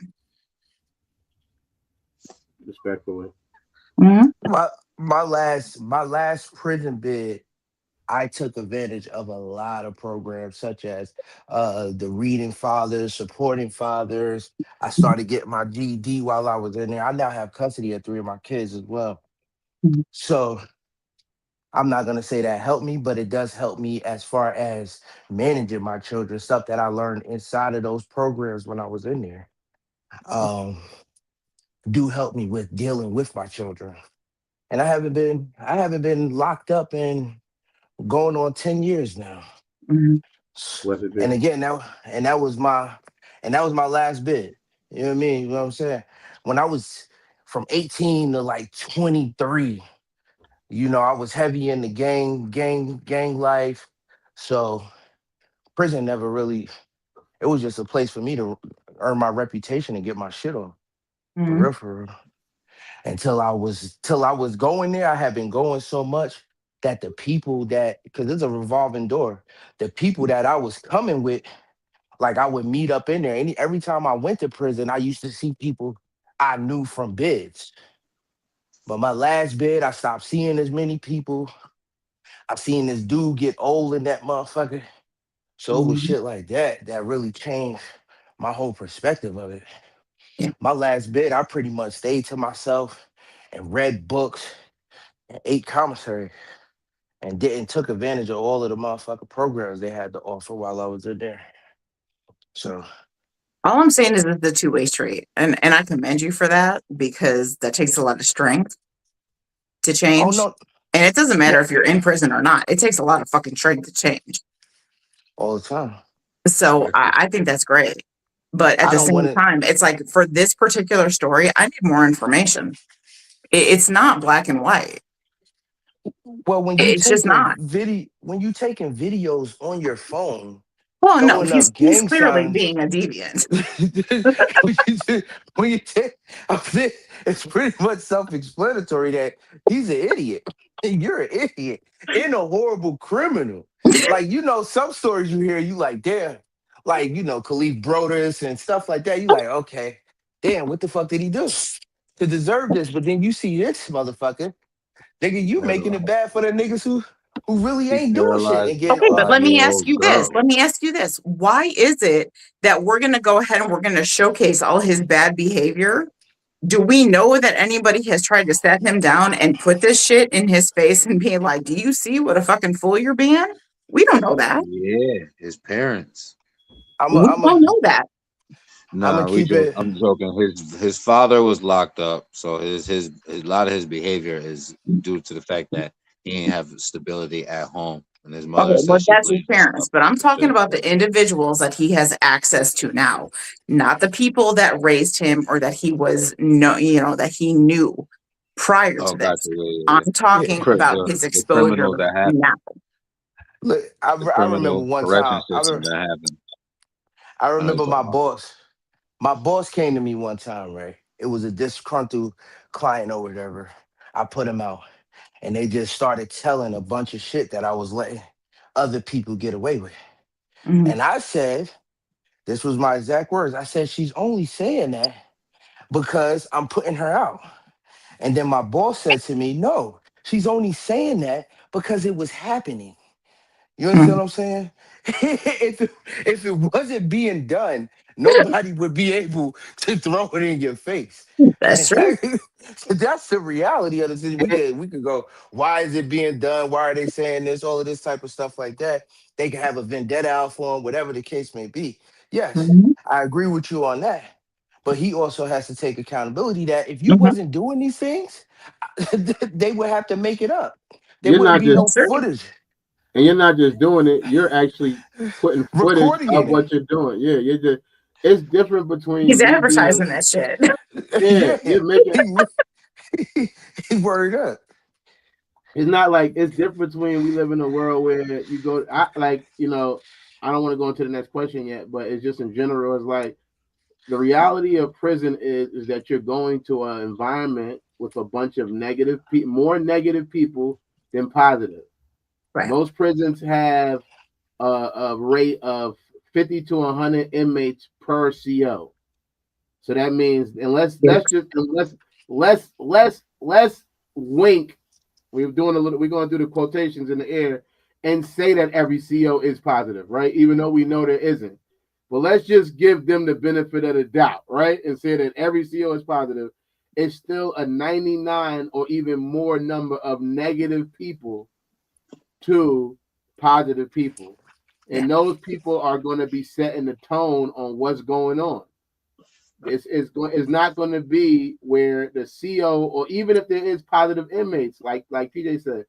Respectfully. them. My last prison bid, I took advantage of a lot of programs such as the reading fathers, supporting fathers. I started getting my GED while I was in there. I now have custody of three of my kids as well. Mhm. So I'm not gonna say that helped me, but it does help me as far as managing my children, stuff that I learned inside of those programs when I was in there. Um, do help me with dealing with my children. And I haven't been locked up in going on 10 years now. Mhm. Blessed be. And again, that was my last bid. You know what I mean? You know what I'm saying? When I was from 18 to like 23, I was heavy in the gang life. So prison never really, it was just a place for me to earn my reputation and get my shit on. For Mhm. real, for real. Till I was going there, I had been going so much that the people that, because it's a revolving door, the people that I was coming with, like I would meet up in there. Every time I went to prison, I used to see people I knew from bids. But my last bid, I stopped seeing as many people. I seen this dude get old in that motherfucker. So it was Mhm. shit like that that really changed my whole perspective of it. Yeah. My last bid, I pretty much stayed to myself and read books and ate commissary and didn't took advantage of all of the motherfucking programs they had to offer while I was in there. So, All I'm saying is it's a two-way street. And I commend you for that because that takes a lot of strength to oh change. no, And it doesn't yeah, matter if you're in prison or not. It takes a lot of fucking strength to change. all the time. So Respectfully. I think that's great. But at I the don't same want to. time, it's like for this particular story, I need more information. It's not black and white. Well, It's just not. when you taking videos on your phone, Well, no, throwing up he's gang clearly signs. being a deviant. when you take, it's pretty much self-explanatory that he's an idiot. You're an idiot and a horrible criminal. Like, some stories you hear, you like, damn, like, Khalif Brodus and stuff like that. You like, okay, damn, what the fuck did he do to deserve this? But then you see this motherfucker, nigga, you making it Paralyzed. bad for the niggas who really He ain't doing shit paralyzed and a get Okay, but let me ask 5-year-old you this. girl. Let me ask you this. Why is it that we're going to go ahead and we're going to showcase all his bad behavior? Do we know that anybody has tried to set him down and put this shit in his face and be like, do you see what a fucking fool you're being? We don't know that. Yeah, his parents. I'm a, We I'm a, don't know that. I'm gonna Nah, we keep joke. it. I'm joking. His father was locked up, so his a lot of his behavior is due to the fact that he didn't have stability at home, and his mother Okay, well, said she that's his blamed his parents, but I'm talking about the individuals that he has access to now, not the people that raised him or that he was that he knew prior Oh, to gotcha. this. Yeah, yeah, I'm Yeah. talking about his the exposure criminal that happened, now. Look, the I remember criminal one correction time. system that happened. I I know you're remember talking my about. boss. My boss came to me one time, right? It was a disgruntled client or whatever. I put him out, and they just started telling a bunch of shit that I was letting other people get away with. Mhm. And I said, this was my exact words. I said, she's only saying that because I'm putting her out. And then my boss said to me, no, she's only saying that because it was happening. You understand Mhm. what I'm saying? If it wasn't being done, nobody would be able to throw it in your face. That's And true. that's the reality of the situation. And We could go, why is it being done? Why are they saying this? All of this type of stuff like that. They can have a vendetta out for him, whatever the case may be. Yes, Mhm. I agree with you on that. But he also has to take accountability that if you Mhm. wasn't doing these things, they would have to make it up. There you're wouldn't not be just no That's true. footage and you're not just doing it, you're actually putting footage recording of it. what you're doing. Yeah, you're just it's different between He's me being advertising that shit. yeah, Yeah, you're making he word up. it's not like it's different between we live in a world where you go I like, I don't want to go into the next question yet, but it's just in general, it's like the reality of prison is that you're going to an environment with a bunch of more negative people than positive. Right. Most prisons have a rate of 50 to 100 inmates per CO. So that means unless let's just unless let's wink. We're going through the quotations in the air and say that every CO is positive, right? Even though we know there isn't. But let's just give them the benefit of the doubt, right? And say that every CO is positive. It's still a 99 or even more number of negative people to positive people. Yeah. And those people are going to be setting the tone on what's going on. It's not going to be where the CO or even if there is positive inmates, like PJ said,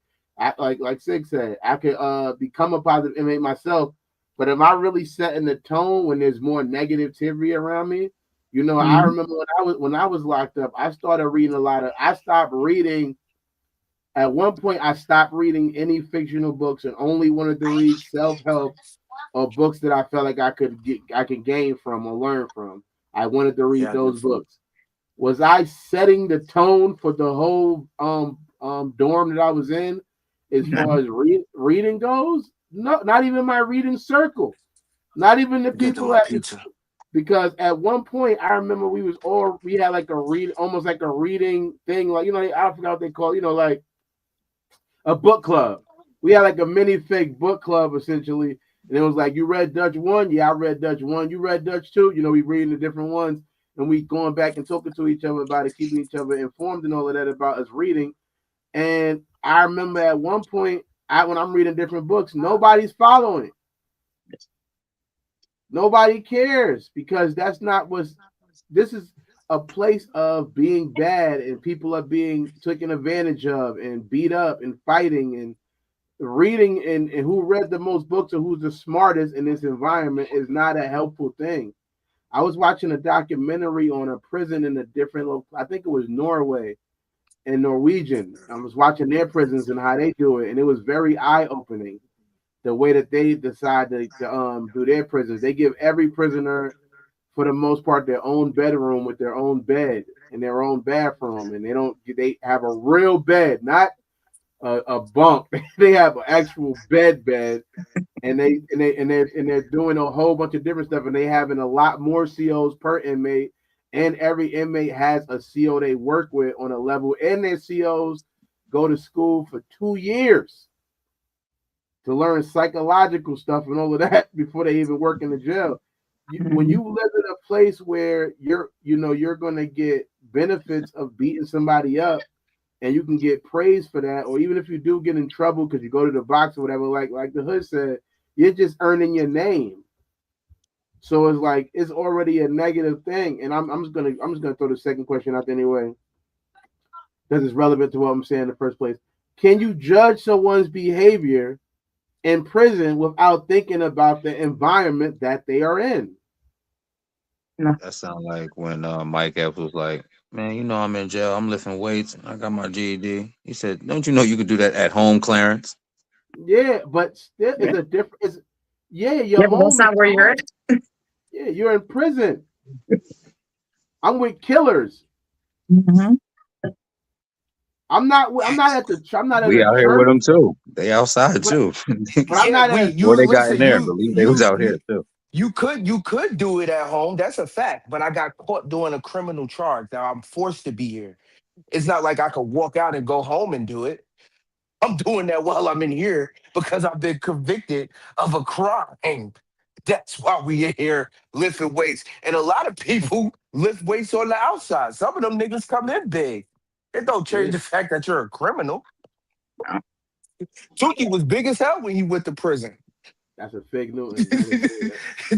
like Sig said, I could become a positive inmate myself. But am I really setting the tone when there's more negativity around me? I Mhm. remember when I was locked up, I started reading a lot of. I stopped reading at one point. I stopped reading any fictional books and only wanted to read self help or books that I felt like I could gain from or learn from. I wanted to read Yeah, those books. Was I setting the tone for the whole dorm that I was in as far as reading goes? No, not even my reading circle. Not even the get to people my at the pizza. because at one point I remember we had like a read almost like a reading thing, like I forgot what they call like a book club. We had like a mini fake book club essentially. And it was like, you read Dutch one? Yeah, I read Dutch one. You read Dutch two? We reading the different ones and we going back and talking to each other about it, keeping each other informed and all of that about us reading. And I remember at one point, when I'm reading different books, nobody's following. Nobody cares because that's not what's. This is a place of being bad and people are being taken advantage of and beat up and fighting and reading and who read the most books or who's the smartest in this environment is not a helpful thing. I was watching a documentary on a prison in a different I think it was Norway and Norwegian. I was watching their prisons and how they do it, and it was very eye-opening the way that they decide to do their prisons. They give every prisoner, for the most part, their own bedroom with their own bed and their own bathroom, and they have a real bed, not a bunk. They have an actual bed, and they're doing a whole bunch of different stuff, and they having a lot more COs per inmate, and every inmate has a CO they work with on a level, and their COs go to school for 2 years to learn psychological stuff and all of that before they even work in the jail. When you live in a place where you're going to get benefits of beating somebody up, and you can get praise for that, or even if you do get in trouble because you go to the box or whatever, like the hood said, you're just earning your name. So it's like it's already a negative thing. And I'm just gonna throw the second question out there anyway, because it's relevant to what I'm saying in the first place. Can you judge someone's behavior in prison without thinking about the environment that they are in? That sound like when Mike Epps was like, "Man, you know I'm in jail. I'm lifting weights. I got my GED." He said, "Don't you know you could do that at home, Clarence?" Yeah, but still, it's a different. Your Yeah, but that's home is not where you're at. yeah, you're in prison. I'm with killers. Mm-hmm. I'm not at the. I'm not at We a out here with church, them too. They outside but too. I'm Yeah, not at. you Or they got in listen, there. Believe they was out here too. you could do it at home. That's a fact. But I got caught doing a criminal charge. Now I'm forced to be here. It's not like I could walk out and go home and do it. I'm doing that while I'm in here because I've been convicted of a crime. That's why we in here lifting weights. And a lot of people lift weights on the outside. Some of them niggas come in big. It don't change Yeah, the fact that you're a criminal. Tuki was big as hell when he went to prison. that's a fake Newton. I can see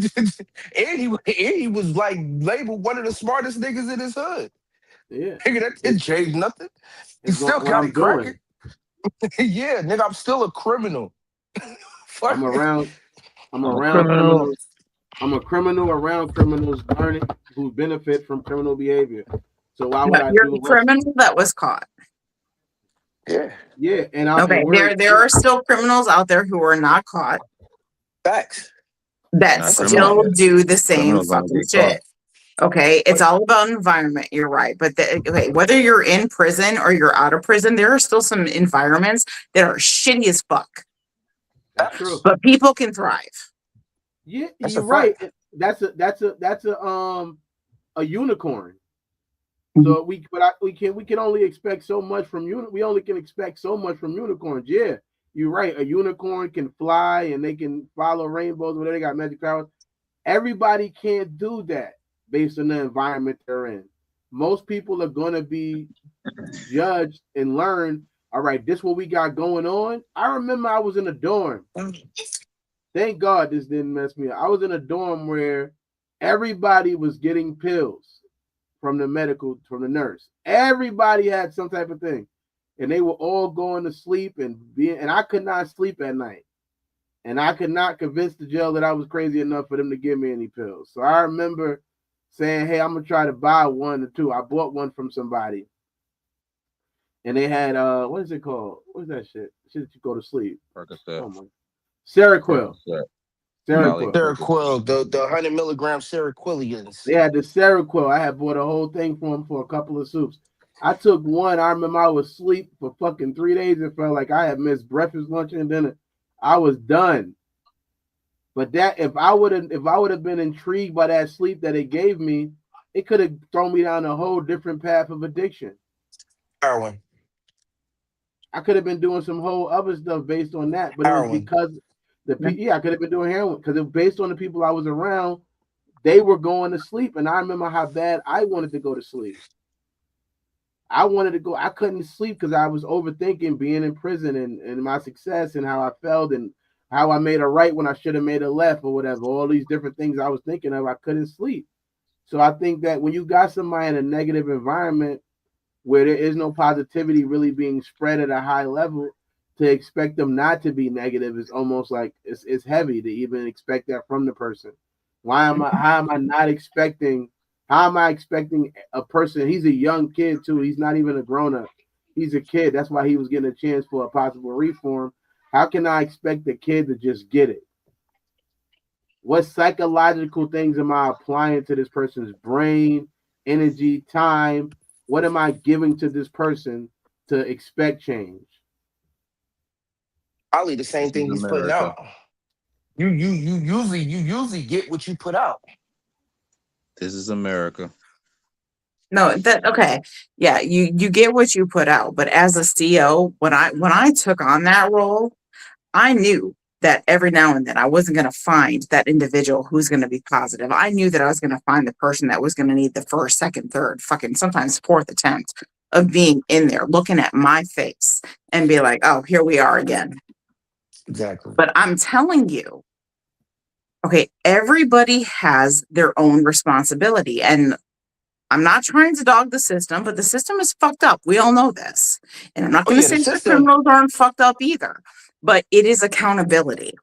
that. And he was like labeled one of the smartest niggas in his hood. Yeah, Nigga, that didn't it's change nothing. He it's still what got I'm it cracking. doing. Yeah, nigga, I'm still a criminal. Fuck I'm it. around. I'm I'm a around criminal. criminals. I'm a criminal around criminals learning who benefit from criminal behavior. So why would No, I you're do a what's criminal that was caught. Yeah, yeah? And Okay, we're there are still criminals out there who are not caught facts. They're that not That's a criminals fact. still yet. do the same Criminals gonna fucking get caught. shit. Okay, it's But all about environment. You're right, but okay, whether you're in prison or you're out of prison, there are still some environments that are shitty as fuck, that's true. facts. but people can thrive. Yeah, That's a you're right. fact. That's a unicorn. So we can only expect so much from we only can expect so much from unicorns. Yeah, you're right. A unicorn can fly and they can follow rainbows, whatever they got magic powers. Everybody can't do that based on the environment they're in. Most people are gonna be judged and learn. All right, this what we got going on. I remember I was in a dorm. Thank God this didn't mess me up. I was in a dorm where everybody was getting pills from the nurse. Everybody had some type of thing, and they were all going to sleep and I could not sleep at night, and I could not convince the jail that I was crazy enough for them to give me any pills. So I remember saying, "Hey, I'm gonna try to buy one or two." I bought one from somebody, and they had what is it called? What is that shit? Shit that you go to sleep. Percocet. Oh my, Seroquel. Percocet. Molly Seroquel. Percocet. Seroquel, the 100 milligram Seroquelians. They had the Seroquel. I had bought a whole thing for them for a couple of soups. I took one. I remember I was asleep for fucking 3 days. It felt like I had missed breakfast, lunch, and dinner. I was done. But that if I would have been intrigued by that sleep that it gave me, it could have thrown me down a whole different path of addiction. Heroin. I could have been doing some whole other stuff based on that, but it was Heroin. because I could have been doing heroin because it was based on the people I was around. They were going to sleep, and I remember how bad I wanted to go to sleep. I wanted to go. I couldn't sleep because I was overthinking being in prison and my success and how I felt and how I made a right when I should have made a left or whatever. All these different things I was thinking of, I couldn't sleep. So I think that when you got somebody in a negative environment where there is no positivity really being spread at a high level, to expect them not to be negative is almost like it's heavy to even expect that from the person. How am I not expecting, how am I expecting a person, he's a young kid too. He's not even a grown up. He's a kid. That's why he was getting a chance for a possible reform. How can I expect the kid to just get it? What psychological things am I applying to this person's brain, energy, time? What am I giving to this person to expect change? Probably the same This is thing he's putting America. out. You usually get what you put out. This is America. No, that okay. Yeah, you get what you put out. But as a CEO, when I took on that role, I knew that every now and then I wasn't going to find that individual who's going to be positive. I knew that I was going to find the person that was going to need the first, second, third, fucking sometimes fourth attempt of being in there, looking at my face and be like, oh, here we are again. Exactly. But I'm telling you, okay, everybody has their own responsibility. And I'm not trying to dog the system, but the system is fucked up. We all know this. And I'm not Oh going to yeah, the say the system. criminals aren't fucked up either, but it is accountability.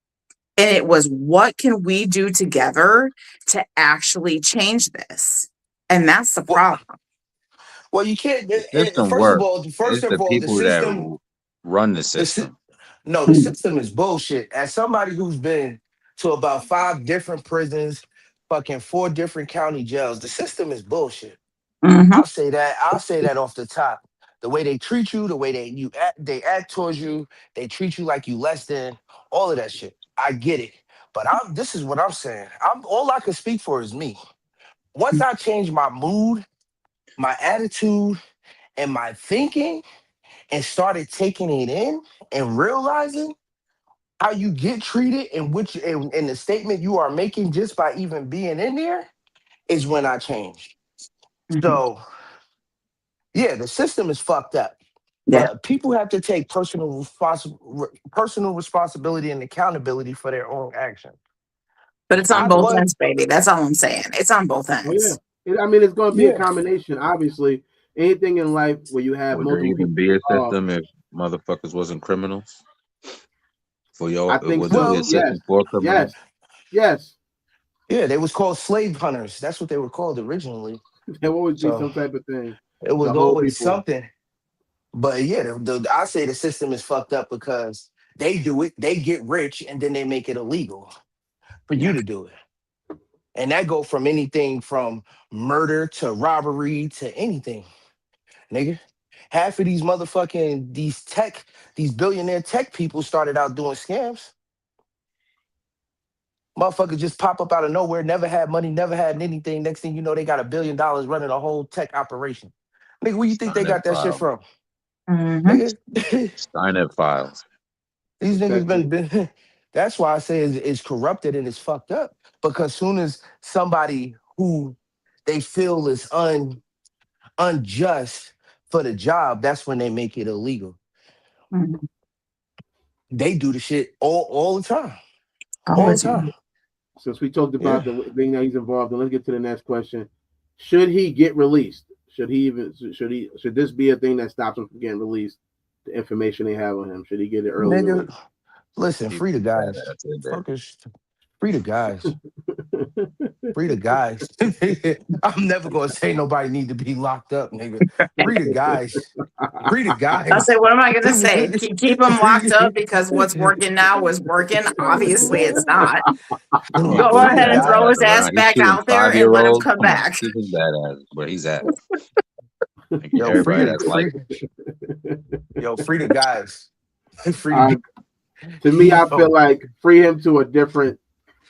And it was, what can we do together to actually change this? And that's the Well, problem. well, you can't. The system First of works. all, It's the the people that system. run the The sy- system. no, the system is bullshit. As somebody who's been to about 5 different prisons, fucking 4 different county jails, the system is bullshit. Mhm. I'll say that. I'll say that off the top. The way they treat you, the way they act towards you, they treat you like you less than, all of that shit. I get it. But this is what I'm saying. I'm all I can speak for is me. Once I change my mood, my attitude, and my thinking and started taking it in and realizing how you get treated and and the statement you are making just by even being in there is when I changed. Mhm. So yeah, the system is fucked up. Yeah. But people have to take personal responsibility and accountability for their own action. But it's on I both was, ends, baby. That's all I'm saying. It's on both Oh yeah. ends. I mean, it's going to be a yeah, combination. Obviously, anything in life where you have Would there multiple even people be a involved, system if motherfuckers wasn't criminals? For I y'all, think would there be a so. well, Yes, system for yes, criminals? yes. yeah, they was called slave hunters. That's what they were called originally. There will always be So some type of thing it to was hold always people. something. But yeah, I say the system is fucked up because they do it, they get rich, and then they make it illegal for you Yeah. to do it. And that go from anything from murder to robbery to anything, nigga. Half of these motherfucking these billionaire tech people started out doing scams. Motherfuckers just pop up out of nowhere, never had money, never had anything. Next thing you know, they got $1 billion running a whole tech operation. Nigga, where you think they Steiner got that shit files. from? Mhm. Nigga, Steiner files. these niggas Respectfully. been that's why I say it's corrupted and it's fucked up. Because soon as somebody who they feel is unjust for the job, that's when they make it illegal. Mhm. They do the shit all the time. All All the the time. time. Since we talked about Yeah. the thing that he's involved in, let's get to the next question. Should he get released? Should this be a thing that stops him from getting released? The information they have on him, should he get it early Nigga, release? listen, Keep free the his guys. badass in there. Fuckers, free the guys. Free the guys. I'm never gonna say nobody need to be locked up, nigga. Free the guys. Free the I guys. say, what am I going to say? Free- Keep them locked up because what's working now is working. Obviously, it's not. Keep Go his free the ahead and throw badass guys. his ass around. He's back shooting out there and let him 5-year-olds. come Come on, back. keep his badass where he's at. And Yo, everybody that's like him. free the guys. Free I, the to me, I feel yo. like free him to a different,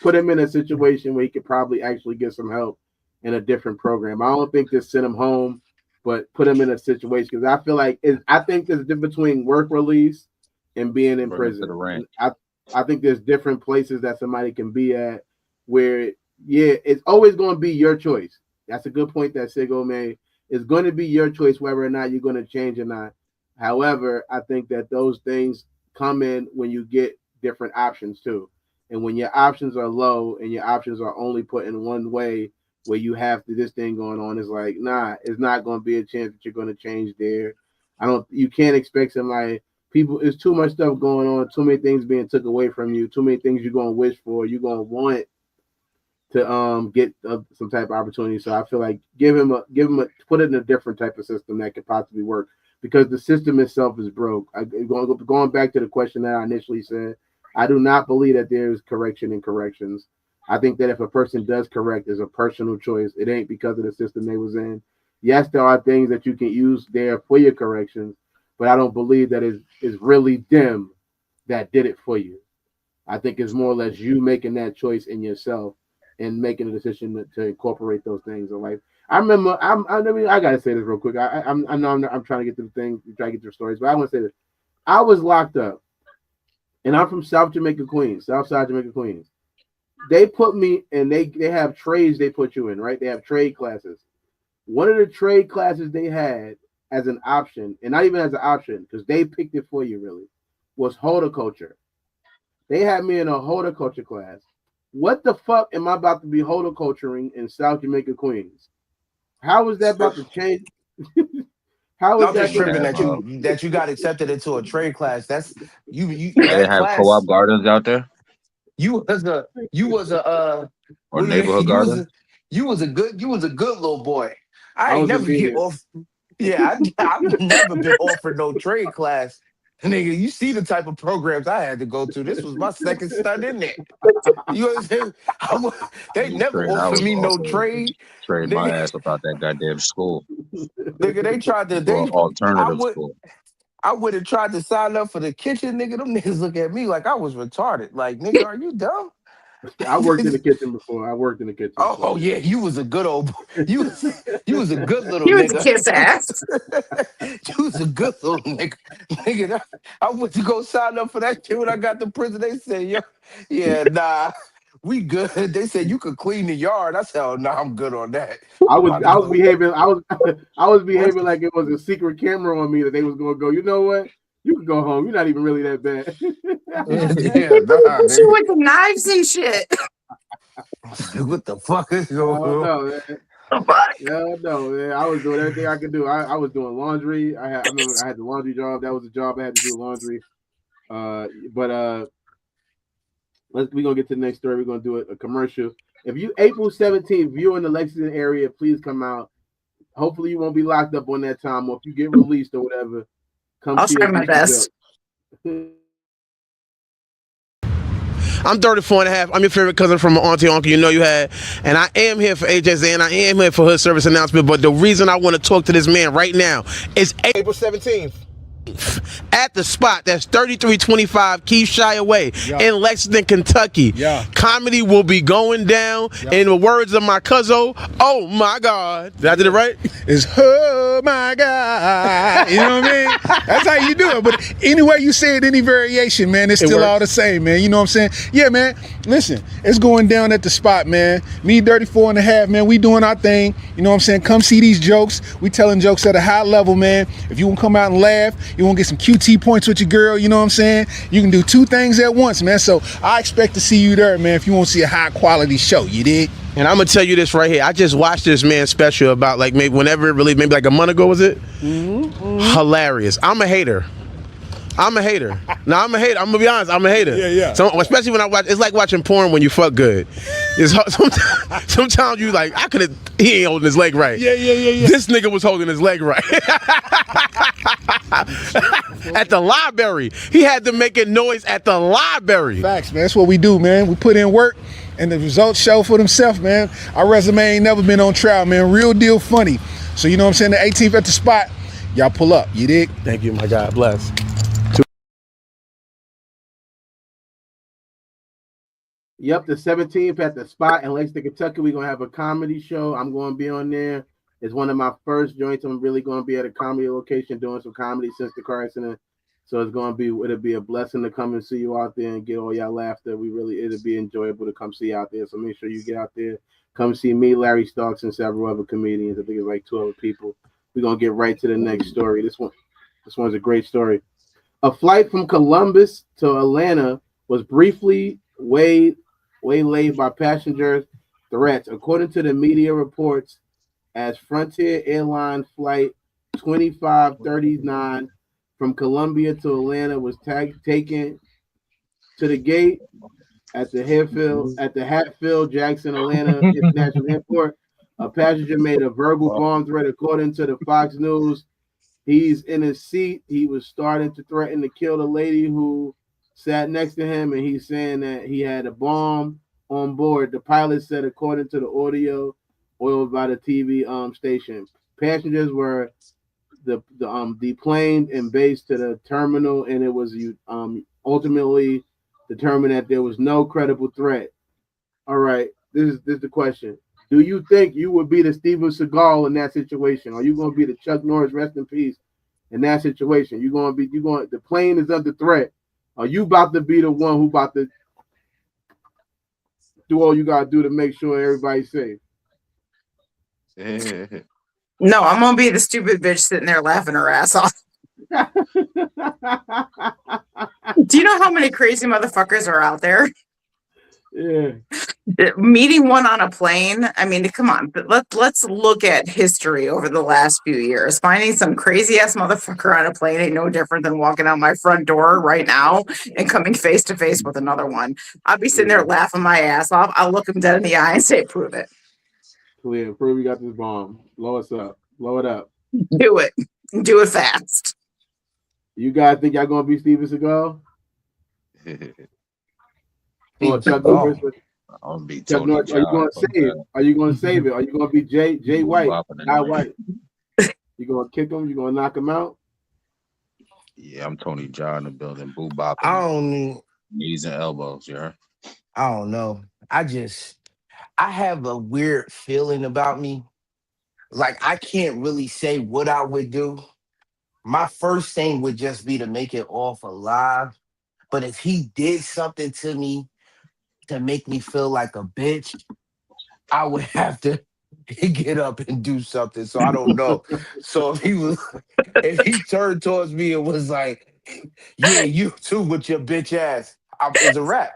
put him in a situation where he could probably actually get some help in a different program. I don't think just send him home, but put him in a situation because I feel like I think there's a difference between work release and being in Bring him to the prison. ranch. And I think there's different places that somebody can be at where, yeah, it's always going to be your choice. That's a good point that Sigo made. It's going to be your choice whether or not you're going to change or not. However, I think that those things come in when you get different options too. And when your options are low and your options are only put in one way where you have this thing going on, it's like, nah, it's not going to be a chance that you're going to change there. You can't expect somebody, people, it's too much stuff going on, too many things being took away from you, too many things you're going to wish for, you're going to want to get some type of opportunity. So I feel like put it in a different type of system that could possibly work, because the system itself is broke. Going back to the question that I initially said, I do not believe that there's correction in corrections. I think that if a person does correct, it's a personal choice. It ain't because of the system they was in. Yes, there are things that you can use there for your corrections, but I don't believe that it's really them that did it for you. I think it's more or less you making that choice in yourself and making a decision to incorporate those things in life. I remember, I gotta say this real quick. I know I'm trying to get to the thing, try to get to the stories, but I want to say this. I was locked up, and I'm from South Jamaica, Queens, South Side Jamaica, Queens. They put me, and they have trades they put you in, right? They have trade classes. One of the trade classes they had as an option, and not even as an option, because they picked it for you really, was horticulture. They had me in a horticulture class. What the fuck am I about to be horticulturing in South Jamaica, Queens? How is that about to change? How is I'm that just going tripping to that you got accepted into a trade class. That's you They that have co-op class. gardens out there You was a or what do you neighborhood gardens. you was a good little boy. I I ain't was never get immediate. off. Yeah, I've never been offered no trade class. Nigga, you see the type of programs I had to go to. This was my second stunt in there. You understand? They never Trade, I offered was me no offered trade. trade my Nigga, ass about that goddamn school nigga, they tried to to an I alternative would school. I would have tried to sign up for the kitchen, nigga. Them niggas look at me like I was retarded. Like, nigga, are you dumb? I worked in the kitchen before. I worked in the kitchen, Oh so yeah, you was a good old boy. You was a good little He was nigga. kiss ass. You was a good little nigga. Nigga, I went to go sign up for that shit when I got to prison. They said, yo, yeah, nah, we good. They said you could clean the yard. I said, oh, nah, I'm good on that. I I'm was about to I was go. behaving I was I was behaving like it was a secret camera on me that they was gonna go. You know what? You can go home. You're not even really that bad. Yeah, nah, Hit you nigga. with the knives and shit. What the fuck is I going don't on? know, man. Yeah, no, man. I was doing everything I could do. I was doing laundry. I remember I had the laundry job. That was a job I had to do laundry. But we're gonna get to the next story. We're gonna do a commercial. If you April 17th, if you're in the Lexington area, please come out. Hopefully you won't be locked up on that time, or if you get released or whatever, come I'll see us try do my some best. jokes. I'm 34 and a half. I'm your favorite cousin from my auntie uncle you know you had. And I am here for AJZ and I am here for Hood Service Announcement. But the reason I want to talk to this man right now is April 17th. At the spot that's 3325 Keith Shire Way in Lexington, Kentucky. Comedy will be going down. In the words of my cousin, oh my God. Did I do it right? It's oh my God. You know what I mean? That's how you do it. But anyway you say it, any variation, man, it's still all the same, man. You know what I'm saying? Yeah, man. Listen, it's going down at the spot, man. Me, 34 and a half, man. We doing our thing. You know what I'm saying? Come see these jokes. We telling jokes at a high level, man. If you want to come out and laugh, you want to get some QT points with your girl, you know what I'm saying? You can do two things at once, man. So I expect to see you there, man, if you want to see a high quality show, you dig? And I'm gonna tell you this right here. I just watched this man special about like maybe whenever it released, maybe like a month ago, was it? Hilarious. I'm a hater. I'm a hater. No, I'm a hater. I'm gonna be honest. I'm a hater. Yeah. So especially when I watch, it's like watching porn when you fuck good. It's sometimes you like I could have. He ain't holding his leg right. Yeah. This nigga was holding his leg right. At the library, he had to make a noise at the library. Facts, man. That's what we do, man. We put in work and the results show for themselves, man. Our resume ain't never been on trial, man. Real deal funny. So you know what I'm saying? The 18th at the spot, y'all pull up, you dig? Thank you, my God. Bless. Yep, the 17th at the spot in Lexington, Kentucky. We're gonna have a comedy show. I'm gonna be on there. It's one of my first joints. I'm really gonna be at a comedy location doing some comedy since the car accident. So it'll be a blessing to come and see you out there and get all y'all laughter. It'll be enjoyable to come see you out there. So make sure you get out there. Come see me, Larry Starks, and several other comedians. I think it's like 2 other people. We're gonna get right to the next story. This one's a great story. A flight from Columbus to Atlanta was briefly waylaid by passengers threats, according to the media reports, as Frontier Airlines flight 2539 from Columbia to Atlanta was taken to the gate. at the Hartsfield-Jackson, Atlanta International Airport. A passenger made a verbal bomb threat, according to the Fox News. He's in his seat. He was starting to threaten to kill the lady who sat next to him, and he's saying that he had a bomb on board. The pilot said, according to the audio oiled by the TV station. Passengers were deplaned and based to the terminal, and it was ultimately determined that there was no credible threat. All right, this is the question. Do you think you would be the Steven Seagal in that situation? Are you going to be the Chuck Norris, rest in peace, in that situation? The plane is under threat. Are you about to be the one who about to do all you got to do to make sure everybody's safe? No, I'm going to be the stupid bitch sitting there laughing her ass off. Do you know how many crazy motherfuckers are out there? Yeah. Meeting one on a plane. I mean, come on. Let's look at history over the last few years. Finding some crazy ass motherfucker on a plane ain't no different than walking out my front door right now and coming face to face with another one. I'll be sitting there laughing my ass off. I'll look him dead in the eye and say, "Prove it. Clear. Prove you got this bomb. Blow us up. Blow it up. Do it. Do it fast." You guys think y'all gonna be Steven Seagal? Or Chuck Norris? I'll be Chuck Norris. Are you gonna save it? Are you gonna save it? Are you gonna be Jay White? Guy White. You gonna kick him? You gonna knock him out? Yeah, I'm Tony Jaa in the building. Boo bop. I don't. Knees and elbows. Yeah. I don't know. I have a weird feeling about me. Like I can't really say what I would do. My first thing would just be to make it off alive. But if he did something to me to make me feel like a bitch, I would have to get up and do something. So I don't know. So if he turned towards me and was like, "Yeah, you too with your bitch ass," it's a wrap.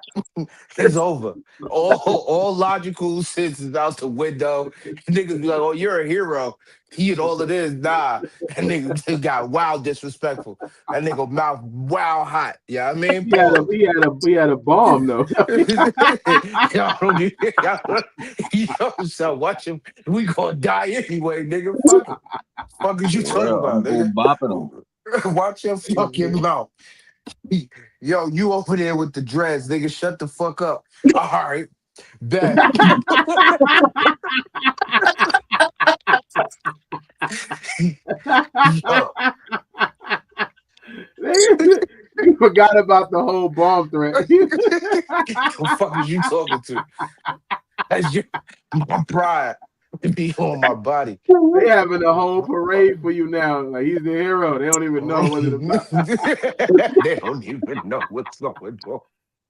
It's over. All logical sense is out the window. Niggas be like, "Oh, you're a hero." He and all it is, nah. That nigga got wild disrespectful. That nigga mouth wild hot. Yeah, I mean, he had a bomb though. Yo, so watch him. We gonna die anyway, nigga. Fuck it. Fuck is you talking about, nigga? Bopping him. Watch your fucking mouth. Yo, you over there with the dreads, nigga. Shut the fuck up. All right. Bet. You forgot about the whole bomb threat. Who the fuck is you talking to? That's my pride to be on my body. They having a whole parade for you now. Like he's the hero. They don't even know what it's about. They don't even know what's going on.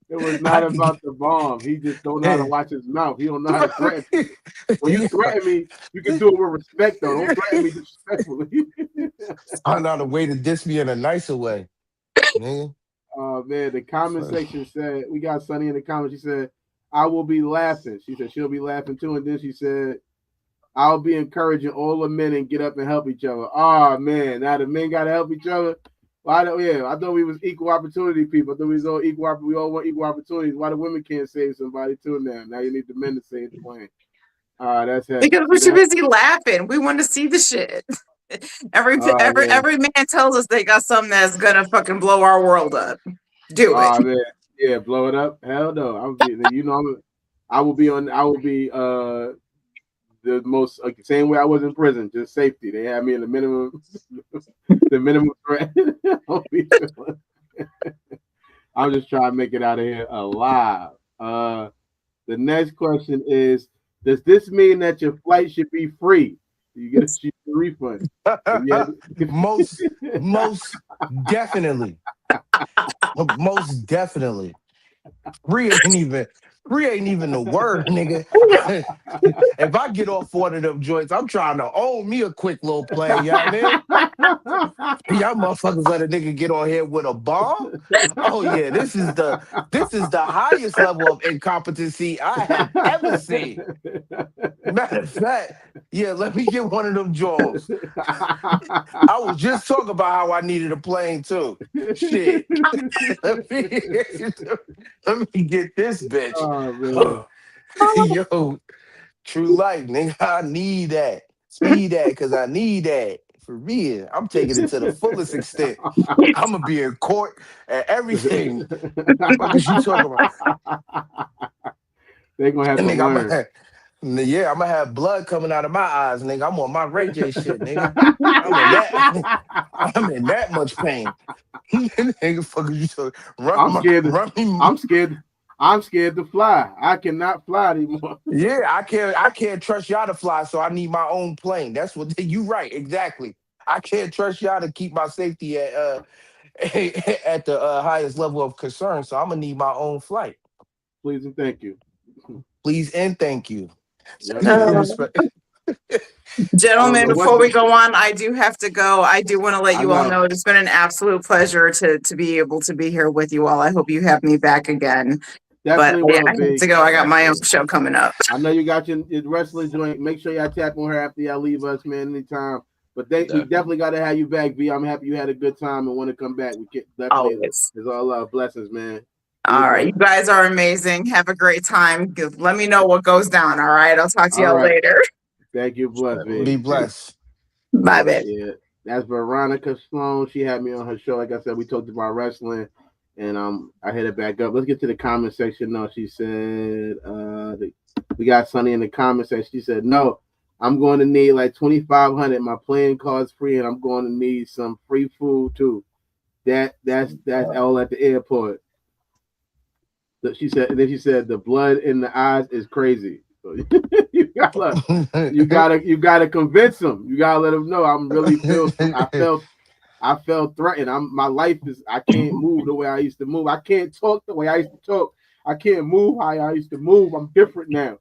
It was not about the bomb. He just don't know how to watch his mouth. He don't know how to threaten me. When you threaten me, you can do it with respect, though. Don't threaten me disrespectfully. Find out a way to diss me in a nicer way. Nigga. Oh, man. The comment section said, we got Sunny in the comments. She said, "I will be laughing." She said she'll be laughing, too. And then she said, "I'll be encouraging all the men and get up and help each other." Oh, man. Now the men got to help each other. I thought we was equal opportunity people. I thought we was all equal. We all want equal opportunities. Why the women can't save somebody too now? Now you need the men to save the plane. That's heavy. Because we're too busy laughing. We want to see the shit. Every man tells us they got something that's gonna fucking blow our world up. Do it. Man. Yeah, blow it up. Hell no. I will be the most same way I was in prison, just safety. They had me in the minimum threat. I'm just trying to make it out of here alive. The next question is, does this mean that your flight should be free? You get a cheap refund. Most definitely. Most definitely. Free ain't even the word, nigga. If I get off one of them joints, I'm trying to own me a quick little play, you know what I mean? Y'all motherfuckers let a nigga get on here with a bomb? Oh yeah, this is the highest level of incompetency I have ever seen. Matter of fact, yeah, let me get one of them jaws. I was just talking about how I needed a plane too. Shit. let me get this bitch. Oh, man. Yo, true life, nigga. I need that. Speed that, because I need that. For real. I'm taking it to the fullest extent. I'm gonna be in court and everything. What is you talking about? They're gonna have to Nigga, learn. I'm gonna have blood coming out of my eyes, nigga. I'm on my Ray J shit, nigga. I'm in that much pain. Nigga, fuck is you talking? I'm scared to fly. I cannot fly anymore. Yeah, I can't trust y'all to fly, so I need my own plane. That's what you right, exactly. I can't trust y'all to keep my safety at at the highest level of concern, so I'm gonna need my own flight. Please and thank you. Please and thank you. Gentlemen, before we go on, I do have to go. I do want to let you all know it's been an absolute pleasure to be able to be here with you all. I hope you have me back again. Definitely I have to go. I got my own show coming up. I know you got your wrestling joint. Make sure y'all tap on her after y'all leave us, man, anytime. But we definitely got to have you back, V. I'm happy you had a good time and want to come back. We can definitely. It's all love. Blessings, man. All right. You guys are amazing. Have a great time. Let me know what goes down. All right. I'll talk to y'all later. Thank you. Bless, V. Be blessed. Bye, babe. Yeah. That's Veronica Sloan. She had me on her show. Like I said, we talked about wrestling. And I hit it back up. Let's get to the comment section. No, she said we got Sunny in the comment section. She said, no, I'm going to need like $2,500. My plane card's free, and I'm going to need some free food too. That's all at the airport. She said. Then she said the blood in the eyes is crazy. So you gotta convince them. You gotta let them know. I felt threatened. My life is. I can't move the way I used to move. I can't talk the way I used to talk. I can't move how I used to move. I'm different now.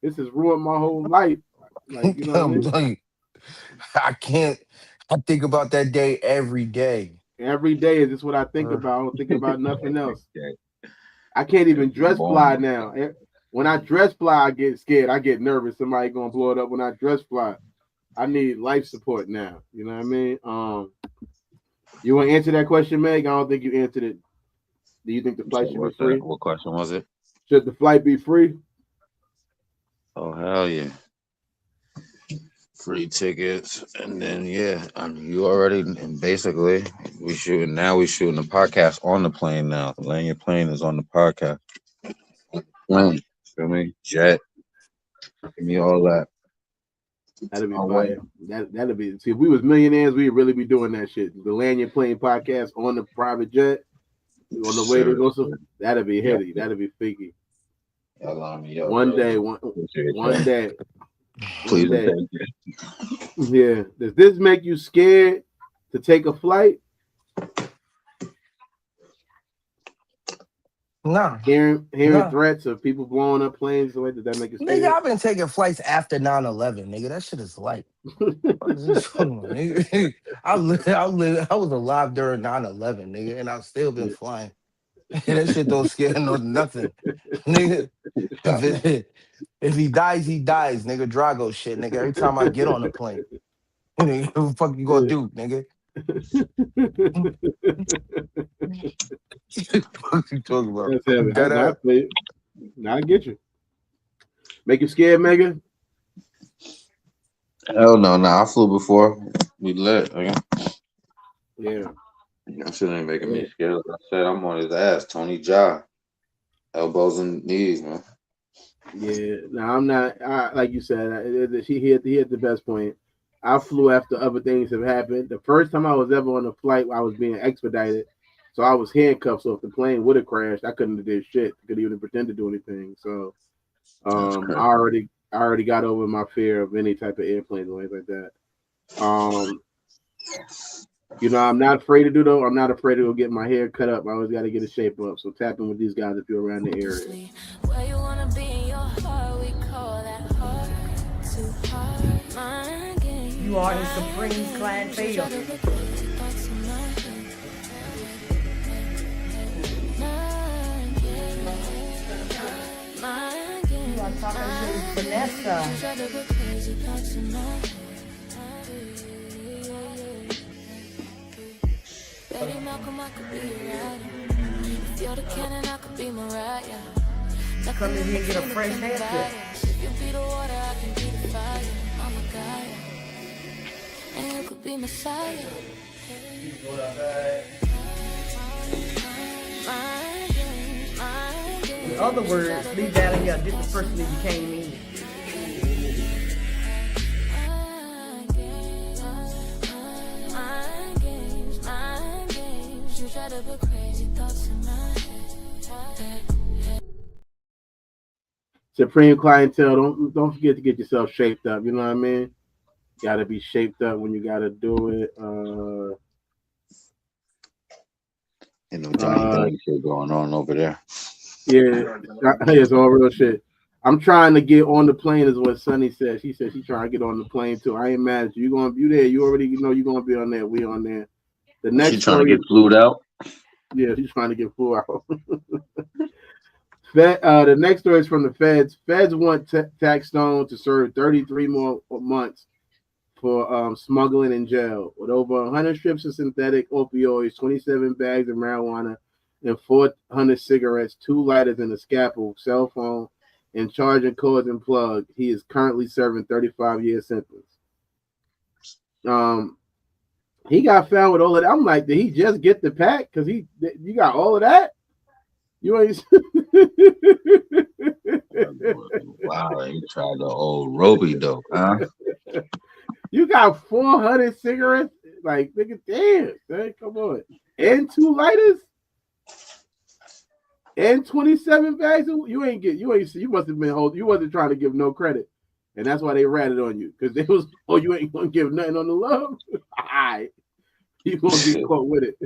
This has ruined my whole life. Like, you know what I mean? I can't. I think about that day every day. Every day is just what I think about. I don't think about nothing else. I can't even dress fly now. When I dress fly, I get scared. I get nervous. Somebody gonna blow it up when I dress fly. I need life support now. You know what I mean? You want to answer that question, Meg? I don't think you answered it. Do you think the flight should be free? What question was it? Should the flight be free? Oh, hell yeah. Free tickets. And then, you already, and basically, we shooting the podcast on the plane now. Laying your plane is on the podcast. Plane, feel me? Jet. Give me all that. That'd be fire. That'd be. See, if we was millionaires, we'd really be doing that shit. The Land Your Plane podcast on the private jet, on the way to go. So that'd be heavy. That'd be freaky. One day. Please. Yeah. Does this make you scared to take a flight? No. Hearing threats of people blowing up planes, does that make you scared? Nigga, I've been taking flights after 9/11, nigga. That shit is light. I was alive during 9/11, nigga, and I've still been flying. That shit don't scare nothing. Nigga. If he dies, he dies, nigga. Drago shit, nigga. Every time I get on the plane. Nigga, what the fuck you gonna do, nigga? What you talking about? I get you. Make you scared, Megan? Hell no, I flew before. We lit, okay? Yeah. That shit ain't making me scared. Like I said, I'm on his ass, Tony Jaa. Elbows and knees, man. Yeah. No, I'm not. Like you said, he hit the best point. I flew after other things have happened. The first time I was ever on a flight, I was being expedited. So I was handcuffed. So if the plane would have crashed, I couldn't have did shit. Couldn't even pretend to do anything. So I already got over my fear of any type of airplane or anything like that. I'm not afraid to do though. I'm not afraid to go get my hair cut up. I always got to get a shape up. So tap in with these guys if you're around the area. Where you wanna be in your heart, we call that heart to heart. Mind games. You are the supreme clientele. You are talking to Vanessa. Betty Malcolm, I could be your rider. If you're the cannon, I could be Mariah. Come in here and get a fresh haircut. If you be the water, I can be the fire. I'm a guy, and you could be Messiah. In other words, leave that in your different person that you came in. You try to put crazy thoughts in my head. Supreme clientele, don't forget to get yourself shaped up. You know what I mean? Got to be shaped up when you got to do it. You know, Johnny Dang shit going on over there. Yeah, it's all real shit. I'm trying to get on the plane, is what Sunny said. She said she's trying to get on the plane too. I ain't mad at you. You gonna be there? You already know you're gonna be on there. We on there. The next She trying to get flued out. Yeah, she's trying to get flew out. The next story is from the feds. Feds want Tax Stone to serve 33 more months for smuggling in jail. With over 100 strips of synthetic opioids, 27 bags of marijuana, and 400 cigarettes, 2 lighters, and a scalpel, cell phone, and charging cords and plug, he is currently serving 35-year sentence. He got found with all of that. I'm like, did he just get the pack? Because you got all of that? You ain't. Wow, you tried the old Roby dope, huh? You got 400 cigarettes? Like, nigga, damn, man, come on. And 2 lighters? And 27 bags? You must have been you wasn't trying to give no credit. And that's why they ratted on you. Because they was, you ain't gonna give nothing on the love? All right. You gonna get caught with it.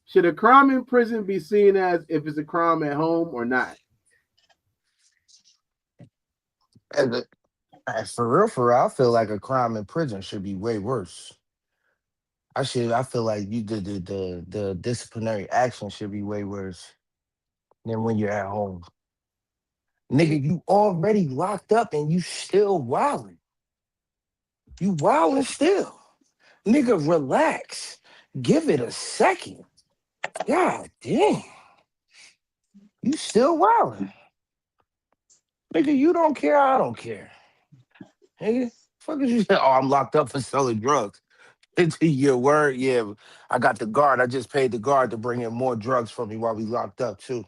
Should a crime in prison be seen as if it's a crime at home or not? For real, I feel like a crime in prison should be way worse. I feel like you did the disciplinary action should be way worse than when you're at home. Nigga, you already locked up and you still wilding. You wilding still. Nigga, relax. Give it a second. God damn. You still wilding. Nigga, you don't care, I don't care. Nigga, fuck is you say? Oh, I'm locked up for selling drugs. Into your word, yeah. I got the guard. I just paid the guard to bring in more drugs for me while we locked up too.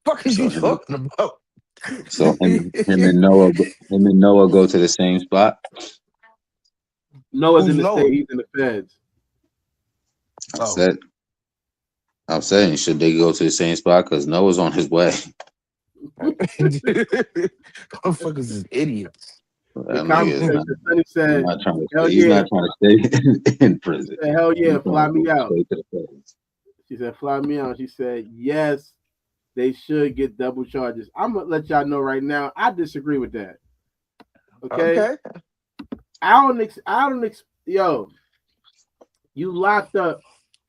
Fuck is you talking about? So him and Noah go to the same spot. Noah's in the state. He's in the feds. I'm saying, should they go to the same spot? Because Noah's on his way. Motherfuckers is idiots. The conversation, Sonny said, he's not trying to stay in prison. Said, hell yeah, fly me out. She said, fly me out. She said, yes, they should get double charges. I'm going to let y'all know right now, I disagree with that. Okay? Yo, you locked up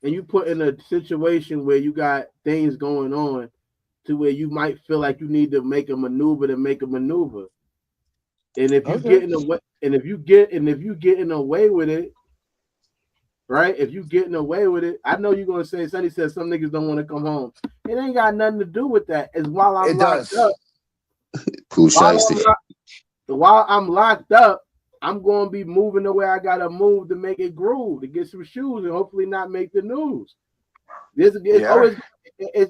and you put in a situation where you got things going on to where you might feel like you need to make a maneuver to make a maneuver. And if you getting away, and if you getting away with it, right? If you getting away with it, I know you're gonna say, Sonny said some niggas don't want to come home. It ain't got nothing to do with that. It's while I'm locked up. While I'm locked up, I'm gonna be moving the way I gotta move to make it groove, to get some shoes and hopefully not make the news.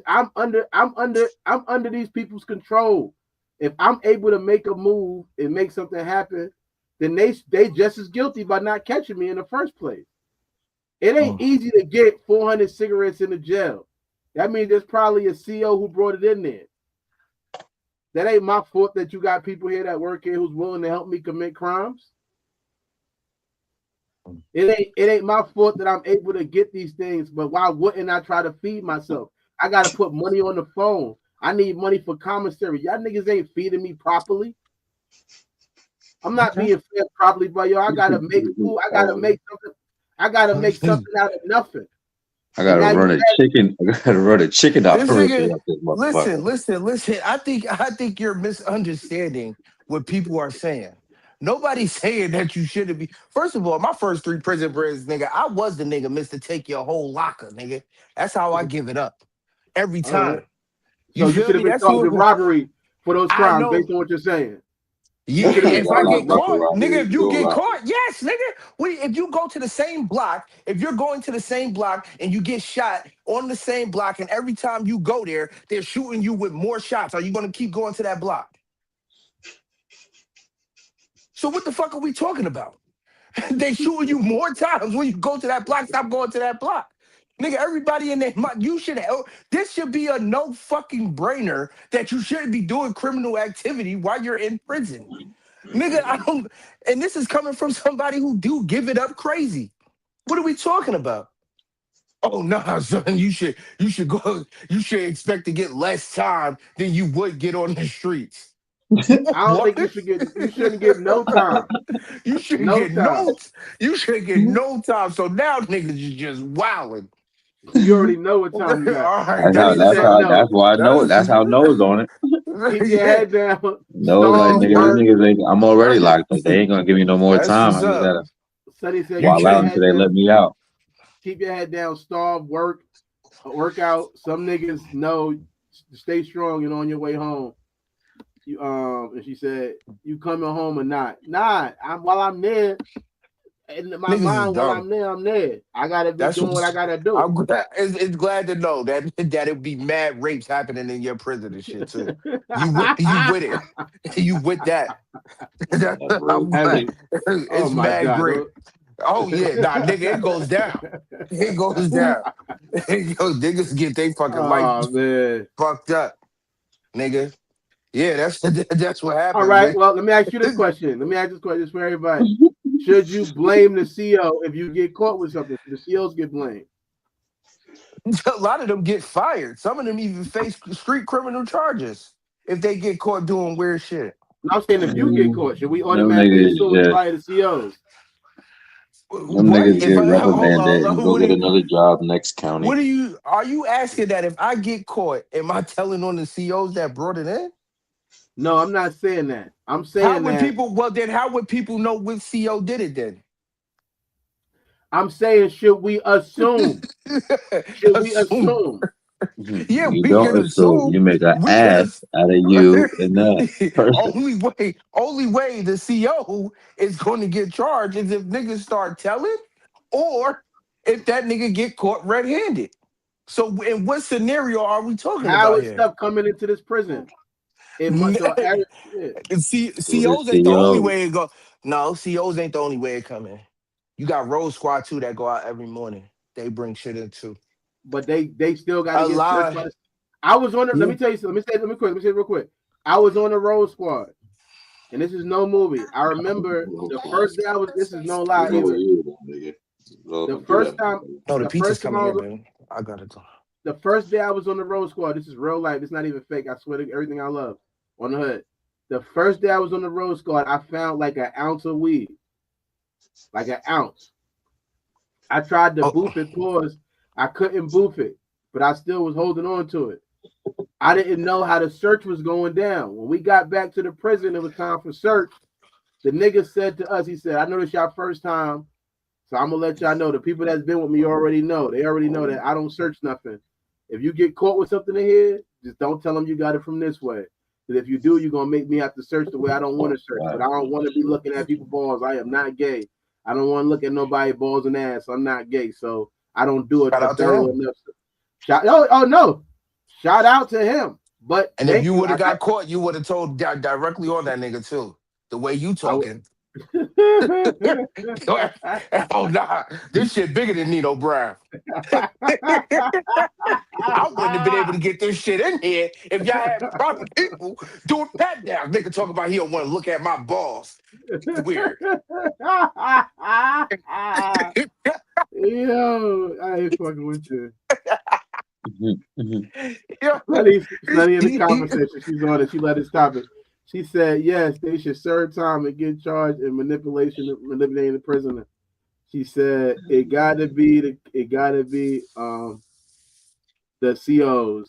I'm under these people's control. If I'm able to make a move and make something happen, then they just as guilty by not catching me in the first place. It ain't easy to get 400 cigarettes in the jail. That means there's probably a CO who brought it in there. That ain't my fault that you got people here that work here who's willing to help me commit crimes. It ain't my fault that I'm able to get these things, but why wouldn't I try to feed myself? I got to put money on the phone. I need money for commissary. Y'all niggas ain't feeding me properly. I'm not being fed properly, but yo, I gotta make food. I gotta make something. I gotta make something out of nothing. I And gotta now you run a chicken. I gotta run a chicken This operation nigga, up this motherfucker. listen. I think you're misunderstanding what people are saying. Nobody's saying that you shouldn't be. First of all, my first 3 prison breaks, nigga, I was the nigga, Mr. Take your whole locker, nigga. That's how I give it up every all right. time. You So you feel should have me? been That's charged with who robbery for those I crimes, know. based on what you're saying. Yeah, You should have been if I charged with get Locker robbery. caught, nigga, robbery, if you dual get robbery. caught, yes, nigga. If you go to the same block, if you're going to the same block and you get shot on the same block, and every time you go there, they're shooting you with more shots, are you going to keep going to that block? So what the fuck are we talking about? They shooting you more times when you go to that block. Stop going to that block. Nigga, everybody in there, you should have, this should be a no fucking brainer that you shouldn't be doing criminal activity while you're in prison. Nigga, I don't, and this is coming from somebody who do give it up crazy. What are we talking about? Oh no, son, you should go, you should expect to get less time than you would get on the streets. I don't What? think you shouldn't get no time. You shouldn't No get time. no time. So now niggas is just wilding. You already know what All time you got. right, That's You how. need to That's take how. notes. That's why I know. that's That's how Noah's on it. Keep your yeah, head down. Noah's like, Starve, nigga, these work. niggas ain't. I'm already locked up. They ain't gonna give me no more that's time. what's I just up. gotta Sonny said, You keep wild your out change. until head they let down. me out. Keep your head down. Starve, work out. Some niggas know. Stay strong and on your way home. You and she said, you coming home or not? Nah, while I'm there. In my Niggas is mind, while dumb. I'm there, I'm there. I gotta be That's doing what I what gotta do. I'm glad. It's glad to know that it be mad rapes happening in your prison and shit too. You with it? You with that? That's real I'm glad. crazy. Oh It's my mad god. great. Oh yeah, nah, nigga, it goes down. It goes down. Yo, niggas get they fucking life Oh man. fucked up, nigga. Yeah, that's what All happens, right. man. Well, let me ask you this question. Let me ask this question for everybody. Should you blame the CO if you get caught with something? The COs get blamed. A lot of them get fired. Some of them even face street criminal charges if they get caught doing weird shit. I'm saying if you get caught, should we Them automatically niggas assume it's just. probably the COs? Them What niggas if get I reprimanded and go hold get on? another job next county. What are you asking that if I get caught, am I telling on the COs that brought it in? No, I'm not saying that. I'm How saying would that. people how would people know which CO did it then? I'm saying should we assume? Should we Assume. assume? Yeah, You we can don't assume. assume. You make an We can ass out of you and that person. only way the CO is going to get charged is if niggas start telling, or if that nigga get caught red-handed. So, in what scenario are we talking How about is here? stuff coming into this prison? It must so yeah. With a COs ain't the only CO. way it go. No, COs ain't the only way it come in. You got Road Squad too that go out every morning. They bring shit in too. But they still got to A get searched lot. by the. I was on. Let Yeah. me tell you something. Let me say it real quick. I was on the Road Squad, and this is no movie. I remember the first day I was. This is no lie either. The first time, No, the the pizza's first time coming I here, was, man. I got it. the first day I was on the Road Squad. This is real life. It's not even fake. I swear to everything I love on the hood. The first day I was on the Road Squad, I found like an ounce of weed, like an ounce. I tried to Oh, boof it, pause. I couldn't boof it, but I still was holding on to it. I didn't know how the search was going down. When we got back to the prison, it was time for search. The nigga said to us, he said, I know this y'all first time, so I'm gonna let y'all know. The people that's been with me already know. They already know that I don't search nothing. If you get caught with something in here, just don't tell them you got it from this way. Because if you do, you're gonna make me have to search the way I don't want to search. But I don't want to be looking at people's balls. I am not gay. I don't want to look at nobody balls and ass. I'm not gay, so I don't do it shout a out to thorough him. enough. Oh no! Shout out to him. But And if thank you you. would have got caught, you would have told directly on that nigga too. The way you talking. Oh nah, this shit bigger than Nino Brown. I wouldn't have been able to get this shit in here if y'all had proper people doing pat down. Nigga talking about he don't want to look at my balls. It's weird. Yo, I ain't fucking with you. Yeah. Sunny in the conversation. She's on it. She let us stop it. She said yes, they should serve time and get charged in manipulating the prisoner. She said it gotta be the COs.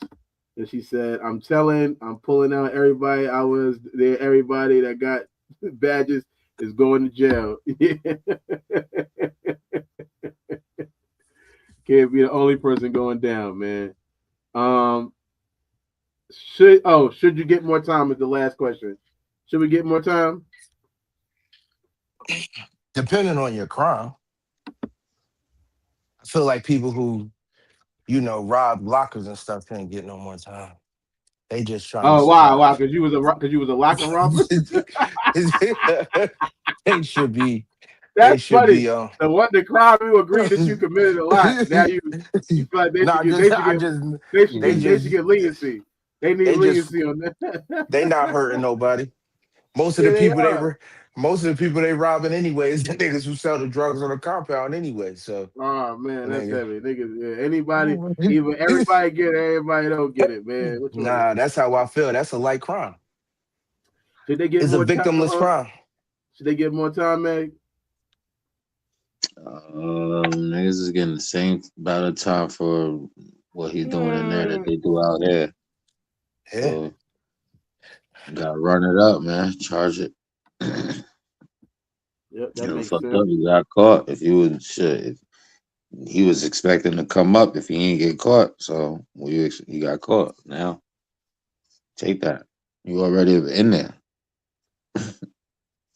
And she said, I'm pulling out everybody. I was there, everybody that got badges is going to jail. Can't be the only person going down, man. Should you get more time is the last question. Should we get more time? Depending on your crime. I feel like people who, rob lockers and stuff can't get no more time. They just trying to Oh survive. wow, because you was a locker robber. They should be. That's funny. The crime you agreed that you committed a lot. Now you feel like they should get leniency. They need leniency on that. They not hurting nobody. Most of the people they robbing anyways, the niggas who sell the drugs on the compound anyway. So oh man, that's heavy. Niggas, anybody, even everybody get it, everybody don't get it, man. Nah, that's how I feel. That's a light crime. Should they get it's more a victimless crime. Should they get more time, Meg? Niggas is getting the same amount of time for what he's doing in there that they do out here. Yeah. So, gotta run it up, man. Charge it. Yep, that makes sense. Up, he got caught. If he was expecting to come up, if he ain't get caught, so he got caught. Now, take that. You already in there.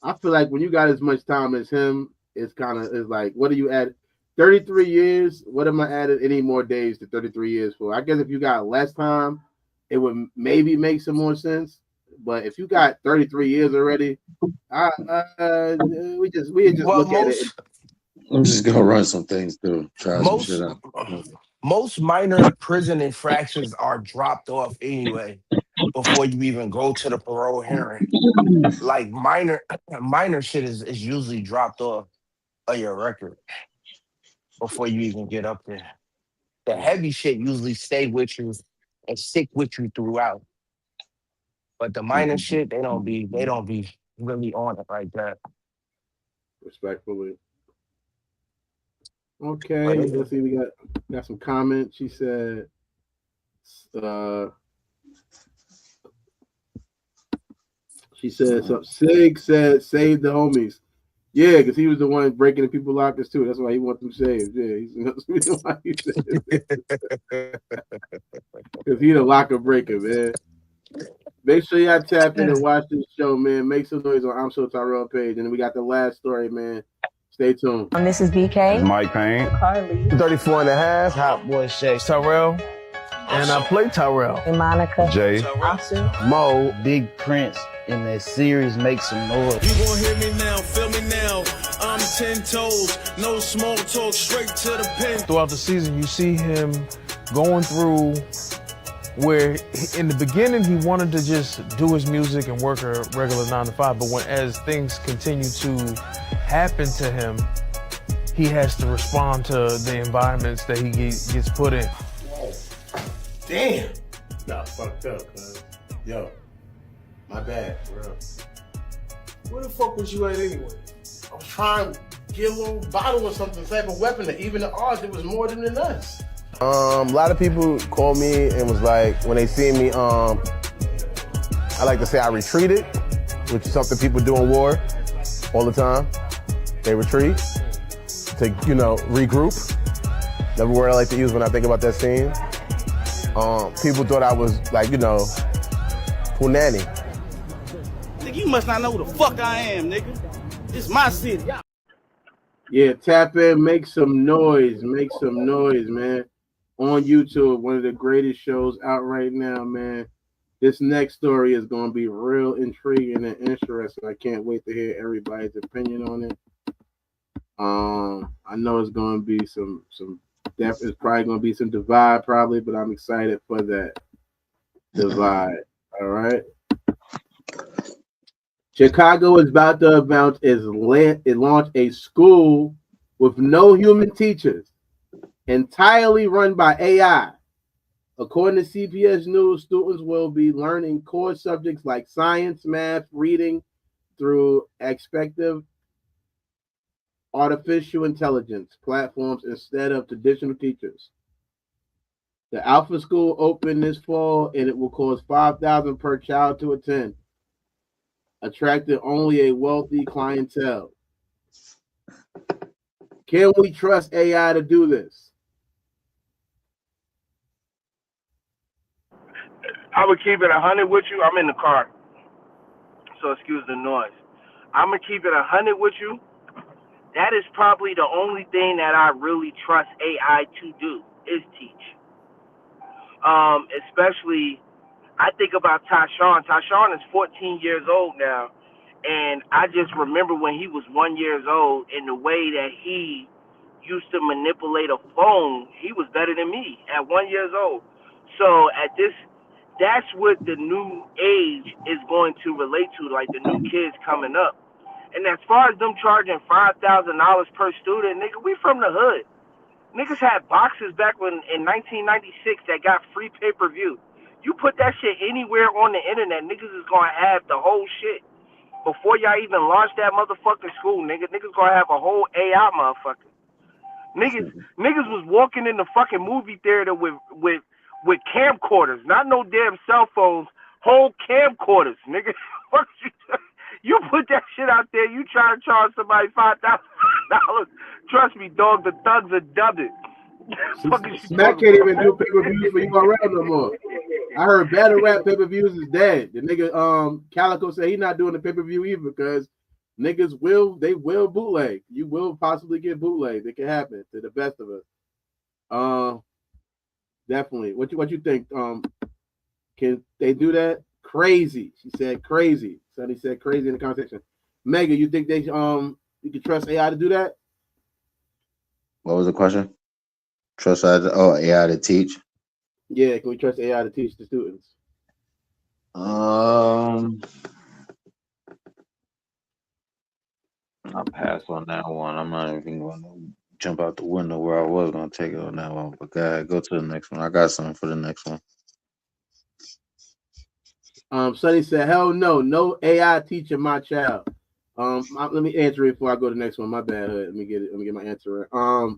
I feel like when you got as much time as him, it's like, what do you add? 33 years. What am I adding any more days to 33 years for? I guess if you got less time, it would maybe make some more sense. But if you got 33 years already, we just look at it. I'm just gonna run some things through. Try some shit out. Most minor prison infractions are dropped off anyway before you even go to the parole hearing. Like minor shit is usually dropped off of your record before you even get up there. The heavy shit usually stay with you and stick with you throughout. But the minor shit, they don't be really on it like that. Respectfully. Okay, let's see. We got some comments. She said, Sig said, save the homies. Yeah, because he was the one breaking the people lockers too. That's why he wants them saved. Yeah, that's the reason why he said it. Because he's a locker breaker, man. Make sure y'all tap in and watch this show, man. Make some noise on I'm So Tyrell page. And then we got the last story, man. Stay tuned. This is BK. This is Mike Payne. Carly. 34 and a half. Hot boy Shay. Tyrell. And I play Tyrell. And Monica. Jay. Asu. Mo. Big Prince in that series Make Some Noise. You gon' hear me now, feel me now. I'm 10 toes, no small talk, straight to the pen. Throughout the season, you see him going through where in the beginning he wanted to just do his music and work a regular 9 to 5, but as things continue to happen to him, he has to respond to the environments that he gets put in. Damn. Nah, fucked up, cuz. Yo, my bad, bro. Where the fuck was you at anyway? I was trying to get a little bottle or something, type of weapon that even the odds, it was more than us. A lot of people called me and was like, when they see me, I like to say I retreated, which is something people do in war all the time. They retreat to, regroup. Another word I like to use when I think about that scene. People thought I was like, punani. Nigga, you must not know who the fuck I am, nigga. This is my city. Yeah, tap in, make some noise, man. On YouTube, one of the greatest shows out right now, man. This next story is going to be real intriguing and interesting. I can't wait to hear everybody's opinion on it. I know it's going to be it's probably going to be some divide probably, but I'm excited for that divide. All right. Chicago is about to launch a school with no human teachers, entirely run by AI. According to CBS News, students will be learning core subjects like science, math, reading through expective artificial intelligence platforms instead of traditional teachers. The Alpha School opened this fall and it will cost $5,000 per child to attend, attracting only a wealthy clientele. Can we trust AI to do this? I would keep it 100 with you. I'm in the car, so excuse the noise. I'm gonna keep it 100 with you. That is probably the only thing that I really trust AI to do is teach. Especially, I think about Tyshawn. Tyshawn is 14 years old now, and I just remember when he was 1 year old and the way that he used to manipulate a phone. He was better than me at 1 year old. So at this, that's what the new age is going to relate to, like the new kids coming up. And as far as them charging $5,000 per student, nigga, we from the hood. Niggas had boxes back when in 1996 that got free pay-per-view. You put that shit anywhere on the internet, niggas is gonna have the whole shit. Before y'all even launch that motherfucking school, niggas gonna have a whole AI motherfucker. Niggas was walking in the fucking movie theater with camcorders, not no damn cell phones, whole camcorders, nigga. Fuck you. You put that shit out there, you try to charge somebody $5,000. Trust me, dog, the thugs are dubbing. Smack can't even do pay-per-views for URL no more. I heard battle rap pay-per-views is dead. The nigga Calico said he not doing the pay-per-view either because niggas will bootleg. You will possibly get bootleg. It can happen to the best of us. Definitely. What you think? Can they do that? Crazy. She said crazy. Sonny said crazy in the conversation. Mega, you think they you can trust AI to do that? What was the question? Trust AI to teach? Yeah, can we trust AI to teach the students? I'll pass on that one. I'm not even going to jump out the window where I was going to take it on that one. But go ahead, go to the next one. I got something for the next one. Sonny said, "Hell no AI teaching my child." Let me answer it before I go to the next one. My bad. Let me get it. Let me get my answer right.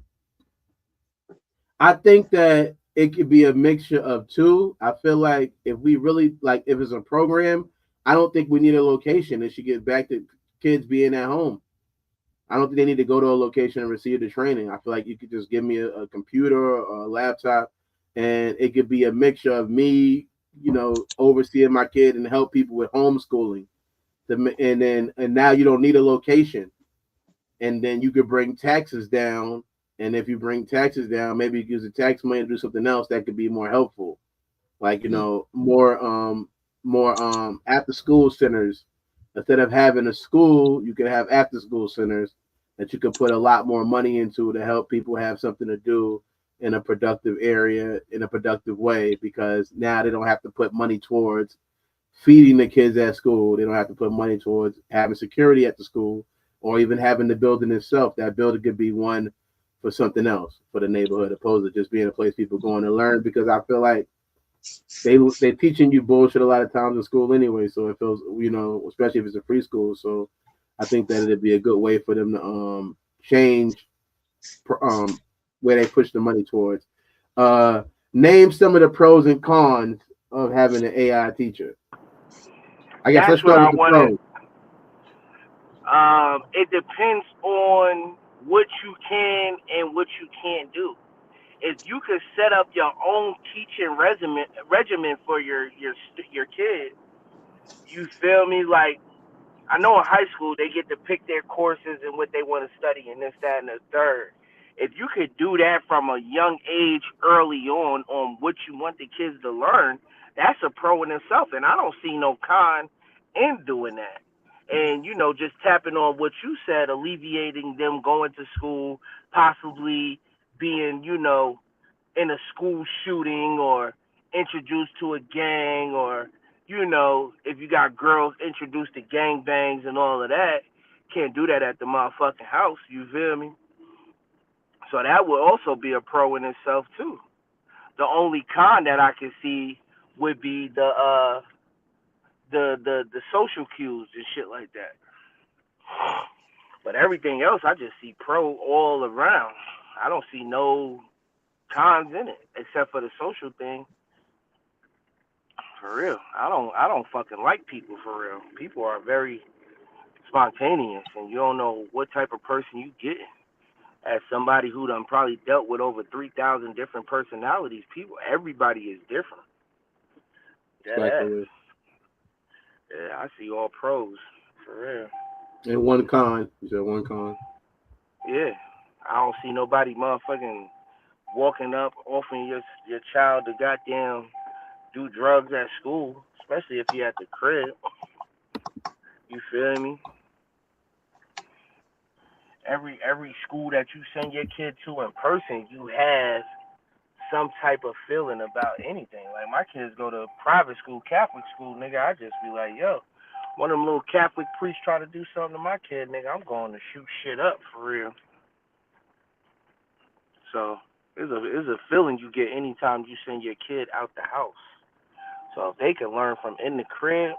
I think that it could be a mixture of two. I feel like if we really if it's a program, I don't think we need a location. It should get back to kids being at home. I don't think they need to go to a location and receive the training. I feel like you could just give me a computer or a laptop, and it could be a mixture of me, overseeing my kid and help people with homeschooling. And now you don't need a location, and then you could bring taxes down. And if you bring taxes down, maybe you use the tax money to do something else that could be more helpful, like more after school centers. Instead of having a school, you could have after school centers that you could put a lot more money into to help people have something to do in a productive area in a productive way, because now they don't have to put money towards feeding the kids at school. They don't have to put money towards having security at the school or even having the building itself. That building could be one for something else for the neighborhood, opposed to just being a place people going to learn, because I feel like they're teaching you bullshit a lot of times in school anyway. So it feels, especially if it's a free school. So I think that it'd be a good way for them to change where they push the money towards. Name some of the pros and cons of having an AI teacher. I guess let's start with the pros. It depends on what you can and what you can't do. If you could set up your own teaching regimen for your kid, you feel me? Like, I know in high school they get to pick their courses and what they want to study and this, that, and the third. If you could do that from a young age early on what you want the kids to learn, that's a pro in itself. And I don't see no con in doing that. And, just tapping on what you said, alleviating them going to school, possibly being, in a school shooting or introduced to a gang, or, if you got girls introduced to gang bangs and all of that, can't do that at the motherfucking house, you feel me? So that would also be a pro in itself too. The only con that I can see would be the social cues and shit like that. But everything else, I just see pro all around. I don't see no cons in it except for the social thing. For real, I don't fucking like people. For real, people are very spontaneous, and you don't know what type of person you get. As somebody who done probably dealt with over 3,000 different personalities, everybody is different. Dead ass. Yeah, I see all pros, for real. And one con. You said one con. Yeah, I don't see nobody motherfucking walking up offering your child to goddamn do drugs at school, especially if you at the crib. You feel me? Every school that you send your kid to in person, you have some type of feeling about anything. Like my kids go to private school, Catholic school, nigga. I just be like, yo, one of them little Catholic priests try to do something to my kid, nigga, I'm going to shoot shit up for real. So it's a feeling you get anytime you send your kid out the house. So if they can learn from in the crib,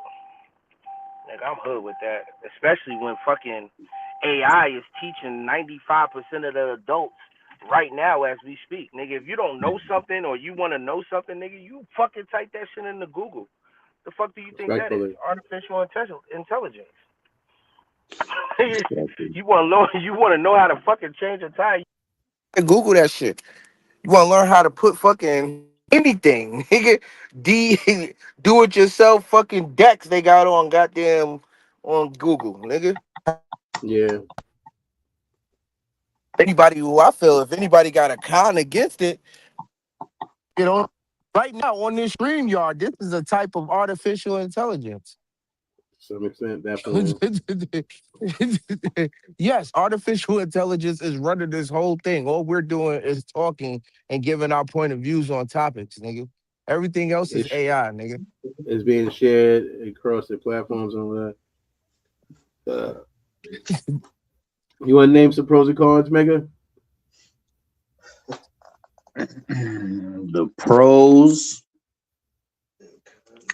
nigga, I'm hood with that. Especially when fucking AI is teaching 95% of the adults right now as we speak. Nigga, if you don't know something or you want to know something, nigga, you fucking type that shit into Google. The fuck do you think that is? Artificial intelligence. You want to know how to fucking change a tire? Google that shit. You want to learn how to put fucking anything, nigga. Do it yourself fucking decks they got on goddamn on Google, nigga. Yeah. Anybody who I feel if anybody got a con against it, you know, right now on this StreamYard, this is a type of artificial intelligence. To some extent, definitely. Yes, artificial intelligence is running this whole thing. All we're doing is talking and giving our point of views on topics, nigga. Everything else is AI, nigga. It's being shared across the platforms and all that. You want to name some pros and cons, Mega? The pros,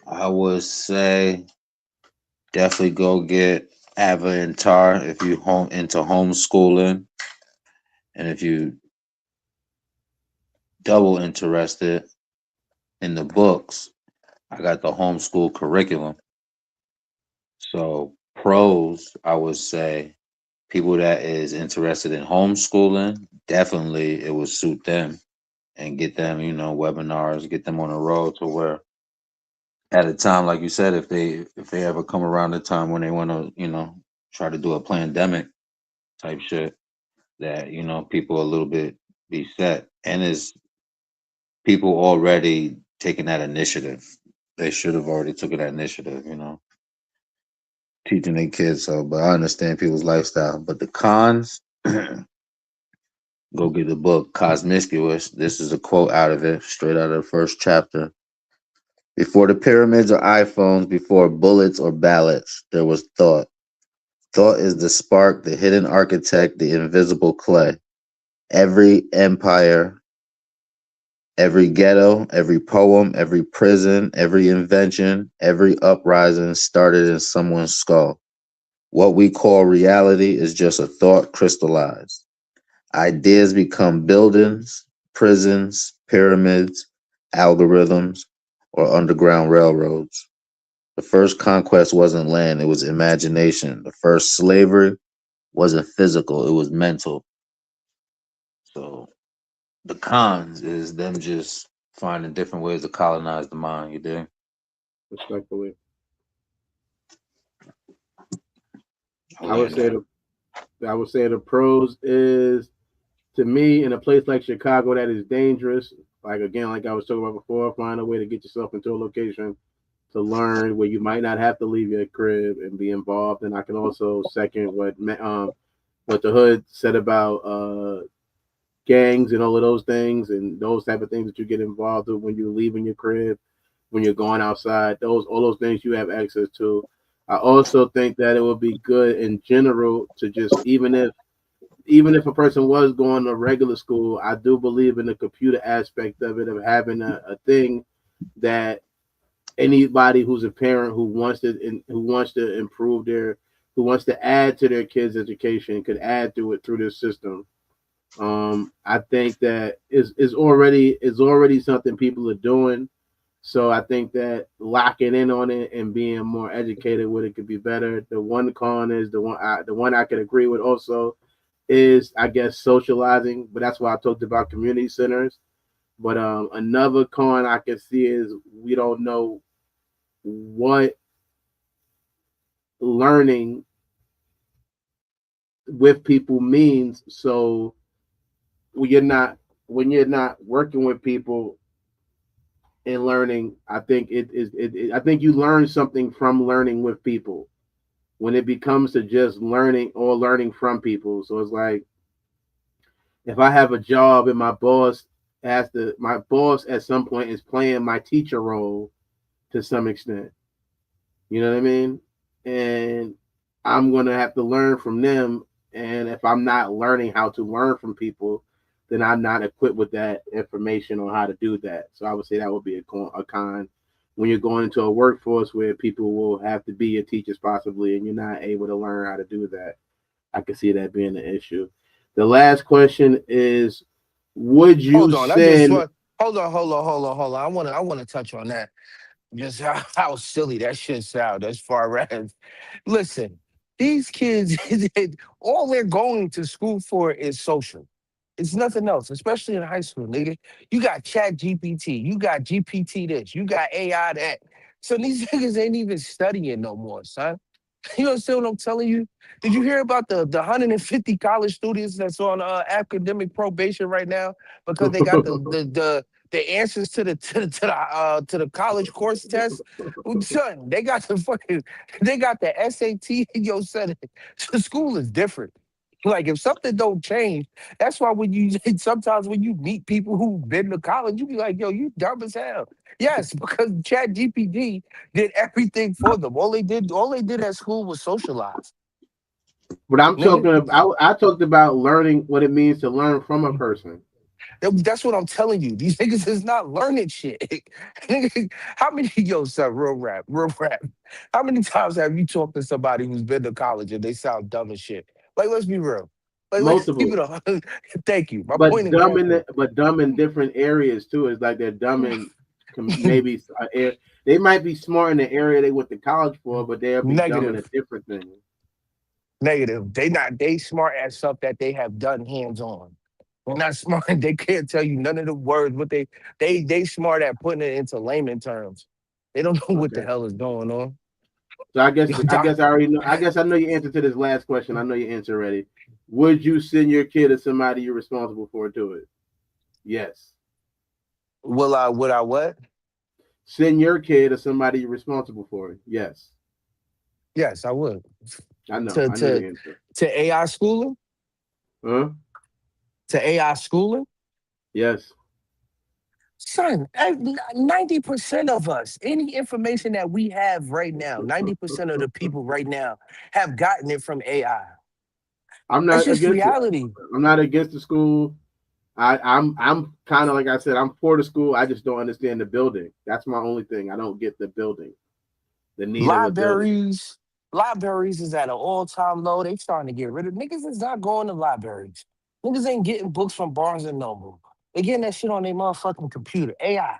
I would say, definitely go get Avatar if you into homeschooling, and if you double interested in the books, I got the homeschool curriculum. So pros, I would say, people that is interested in homeschooling, definitely it would suit them and get them, webinars, get them on the road to where at a time, like you said, if they ever come around the time when they want to, try to do a pandemic type shit, that, people a little bit be set. And is people already taking that initiative. They should have already took that initiative, teaching their kids. So, but I understand people's lifestyle. But the cons, go get the book Cosmiscuous. This is a quote out of it, straight out of the first chapter. Before the pyramids or iPhones, before bullets or ballots, there was thought. Thought is the spark, the hidden architect, the invisible clay. Every empire, every ghetto, every poem, every prison, every invention, every uprising started in someone's skull. What we call reality is just a thought crystallized. Ideas become buildings, prisons, pyramids, algorithms, or underground railroads. The first conquest wasn't land, it was imagination. The first slavery wasn't physical, it was mental. So the cons is them just finding different ways to colonize the mind, you dig? Respectfully. I would say the pros is, to me, in a place like Chicago that is dangerous, like again, like I was talking about before, find a way to get yourself into a location to learn where you might not have to leave your crib and be involved. And I can also second what the hood said about gangs and all of those things and those type of things that you get involved with when you're leaving your crib, when you're going outside. All those things you have access to. I also think that it would be good in general to just, even if even if a person was going to regular school, I do believe in the computer aspect of it, of having a thing that anybody who's a parent who wants to improve their who wants to add to their kids' education could add to it through this system. I think that is already something people are doing. So I think that locking in on it and being more educated with it could be better. The one con is the one I could agree with also is, I guess, socializing, but that's why I talked about community centers. But another con I can see is we don't know what learning with people means. So when you're not when you're not working with people and learning, I think I think you learn something from learning with people when it becomes to just learning or learning from people. So it's like if I have a job and my boss at some point is playing my teacher role to some extent. You know what I mean? And I'm gonna have to learn from them. And if I'm not learning how to learn from people, then I'm not equipped with that information on how to do that. So I would say that would be a con when you're going into a workforce where people will have to be your teachers possibly, and you're not able to learn how to do that. I can see that being an issue. The last question is, would you Hold on, I just send? want. Hold on. I want to touch on that. Just how silly that shit sound. As far as, listen, these kids, all they're going to school for is social. It's nothing else, especially in high school, nigga. You got Chat GPT, you got GPT this, you got AI that. So these niggas ain't even studying no more, son. You understand what I'm telling you? Did you hear about the 150 college students that's on academic probation right now because they got the answers to the college course test? Well, son, they got the SAT. Yo, son, the school is different. Like if something don't change, that's why when you sometimes when you meet people who've been to college, you be like, yo, you dumb as hell. Yes, because Chat GPT did everything for them. All they did at school was socialize. But I'm Nigga. talking about. I talked about learning what it means to learn from a person. That's what I'm telling you. These niggas is not learning shit. Nigga, how many son, real rap. How many times have you talked to somebody who's been to college and they sound dumb as shit? Like, let's be real. Like, let's keep Multiple, it on. Thank you. My but point dumb exactly. but dumb in different areas too. It's like they're dumb in maybe they might be smart in the area they went to college for, but they'll be dumb in a Negative. different thing. Negative. They smart at stuff that they have done hands on. They're not smart. They can't tell you none of the words, but they smart at putting it into layman terms. They don't know what the Okay. hell is going on. So I guess Yo, I doc, guess I already know. I guess I know your answer to this last question. I know your answer already. Would you send your kid or somebody you're responsible for to it? Yes. would I what? Send your kid or somebody you're responsible for. Yes. Yes, I would. I know. To I know to your answer. to AI schooling? Huh? To AI schooling? Yes. Son, 90% of us, any information that we have right now, 90% of the people right now have gotten it from AI. I'm That's not just against it. reality. I'm not against the school. I'm kind of like I said. I'm for the school. I just don't understand the building. That's my only thing. I don't get the building, the need of a building. Libraries, libraries is at an all-time low. They trying to get rid of niggas is not going to libraries. Niggas ain't getting books from Barnes and Noble. They getting that shit on their motherfucking computer. AI.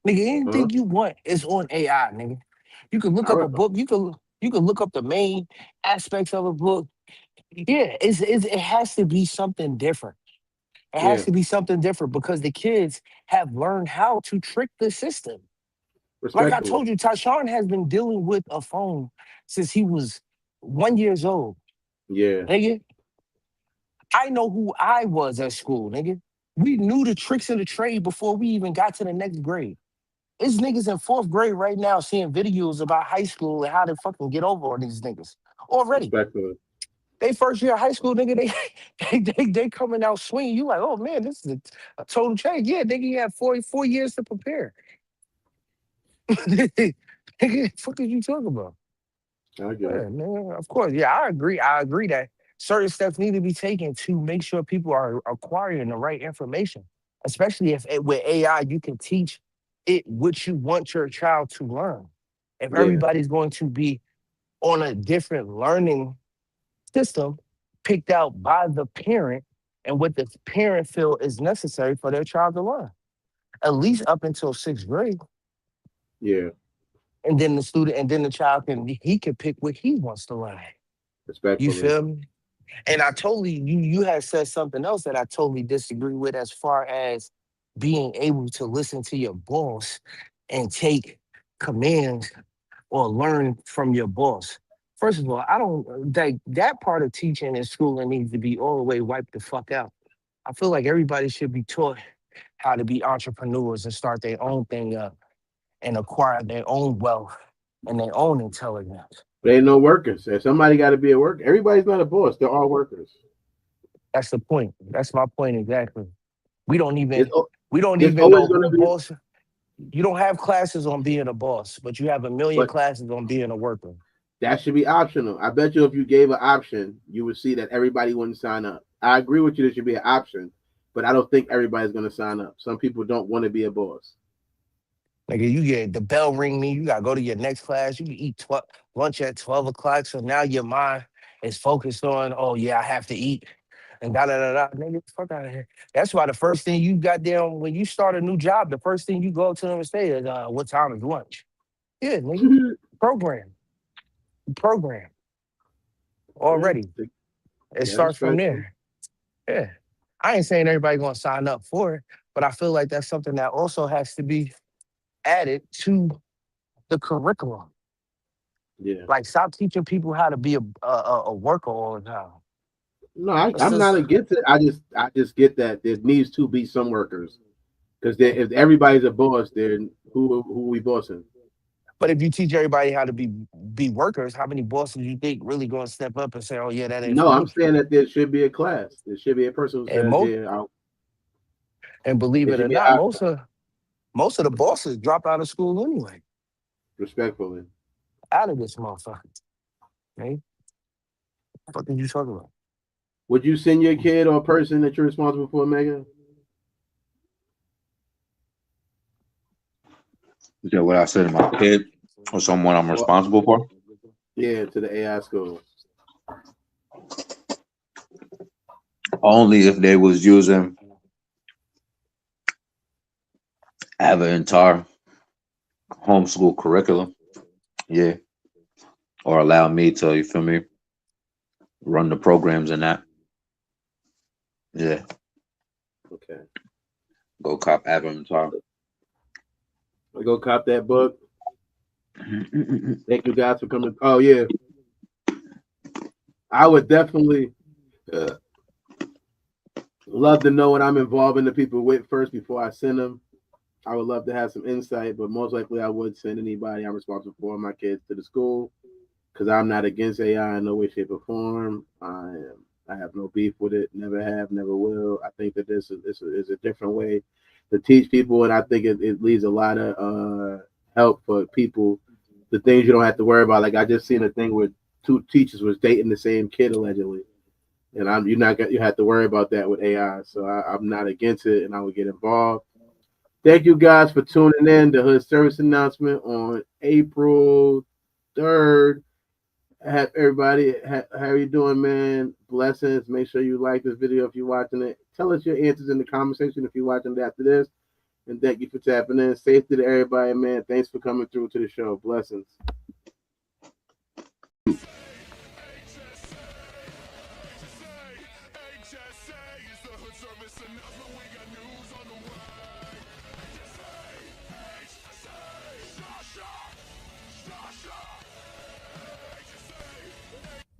Nigga, Huh? anything you want is on AI, nigga. You can look I up a re- book. You can look up the main aspects of a book. Yeah, it has to be something different. It has yeah, to be something different because the kids have learned how to trick the system. Like I respectfully. told you, Tyshawn has been dealing with a phone since he was 1 years old. Yeah, Nigga, I know who I was at school, nigga. We knew the tricks of the trade before we even got to the next grade. It's niggas in fourth grade right now seeing videos about high school and how to fucking get over on these niggas already. respectfully. They first year of high school, nigga, they coming out swinging. You like, oh man, this is a total change. Yeah, nigga, you have four years to prepare. Nigga, fuck is you talking about? I get it. Yeah, man, of course. Yeah, I agree. I agree that certain steps need to be taken to make sure people are acquiring the right information. Especially if with AI, you can teach it what you want your child to learn. If Yeah. everybody's going to be on a different learning system picked out by the parent and what the parent feel is necessary for their child to learn, at least up until 6th grade. Yeah. And then the student, and then the child can pick what he wants to learn. Respectfully. You feel me? And I totally, you had said something else that I totally disagree with as far as being able to listen to your boss and take commands or learn from your boss. First of all, I don't that part of teaching and schooling needs to be all the way wiped the fuck out. I feel like everybody should be taught how to be entrepreneurs and start their own thing up and acquire their own wealth and their own intelligence. There ain't no workers. If somebody got to be a worker, everybody's not a boss. They're all workers. That's the point. That's my point exactly. We don't even There's know always who gonna a be. boss. You don't have classes on being a boss, but you have a million But classes on being a worker. that should be optional. I bet you if you gave an option, you would see that everybody wouldn't sign up. I agree with you. There should be an option, but I don't think everybody's going to sign up. Some people don't want to be a boss. Like you get the bell ring me, you gotta go to your next class. You can eat lunch at 12 o'clock. So now your mind is focused on, oh yeah, I have to eat. And da da da da. Nigga, get the fuck out of here. That's why the first thing you got down when you start a new job, the first thing you go to them and say is, what time is lunch? Yeah, nigga. Program already. It starts from there. Yeah. I ain't saying everybody gonna sign up for it, but I feel like that's something that also has to be added to the curriculum. Yeah. Like stop teaching people how to be a worker all the time. No, I'm not against it. I just get that there needs to be some workers, because if everybody's a boss, then who we bossing? But if you teach everybody how to be workers, how many bosses you think really going to step up and say, "Oh yeah, that ain't No, for I'm me"? saying that there should be a class. There should be a person who says, "Yeah." And believe There it or should be not, an most of the bosses drop out of school anyway. Respectfully. Out of this motherfucker. Right? What did you talk about? Would you send your kid or a person that you're responsible for, Megan? Is that what I said to my kid or someone I'm responsible for? Yeah, to the AI school. Only if they was using have an entire homeschool curriculum. Yeah. Or allow me to, you feel me, run the programs and that. Yeah. Okay. Go cop Avatar. Go cop that book. Thank you guys for coming. Oh yeah. I would definitely love to know what I'm involving the people with first before I send them. I would love to have some insight, but most likely I would send anybody I'm responsible for my kids to the school, because I'm not against AI in no way, shape, or form. I have no beef with it. Never have, never will. I think that this is a different way to teach people, and I think it leaves a lot of help for people. The things you don't have to worry about. Like I just seen a thing where 2 teachers was dating the same kid allegedly, and you have to worry about that with AI. So I'm not against it, and I would get involved. Thank you guys for tuning in to Hood Service Announcement on April 3rd. Everybody, how are you doing, man? Blessings. Make sure you like this video if you're watching it. Tell us your answers in the comment section if you're watching it after this. And thank you for tapping in. Safety to everybody, man. Thanks for coming through to the show. Blessings.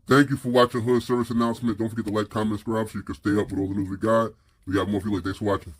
Thank you for watching Hood Service Announcement. Don't forget to like, comment, subscribe so you can stay up with all the news we got. We got more for you. Thanks for watching.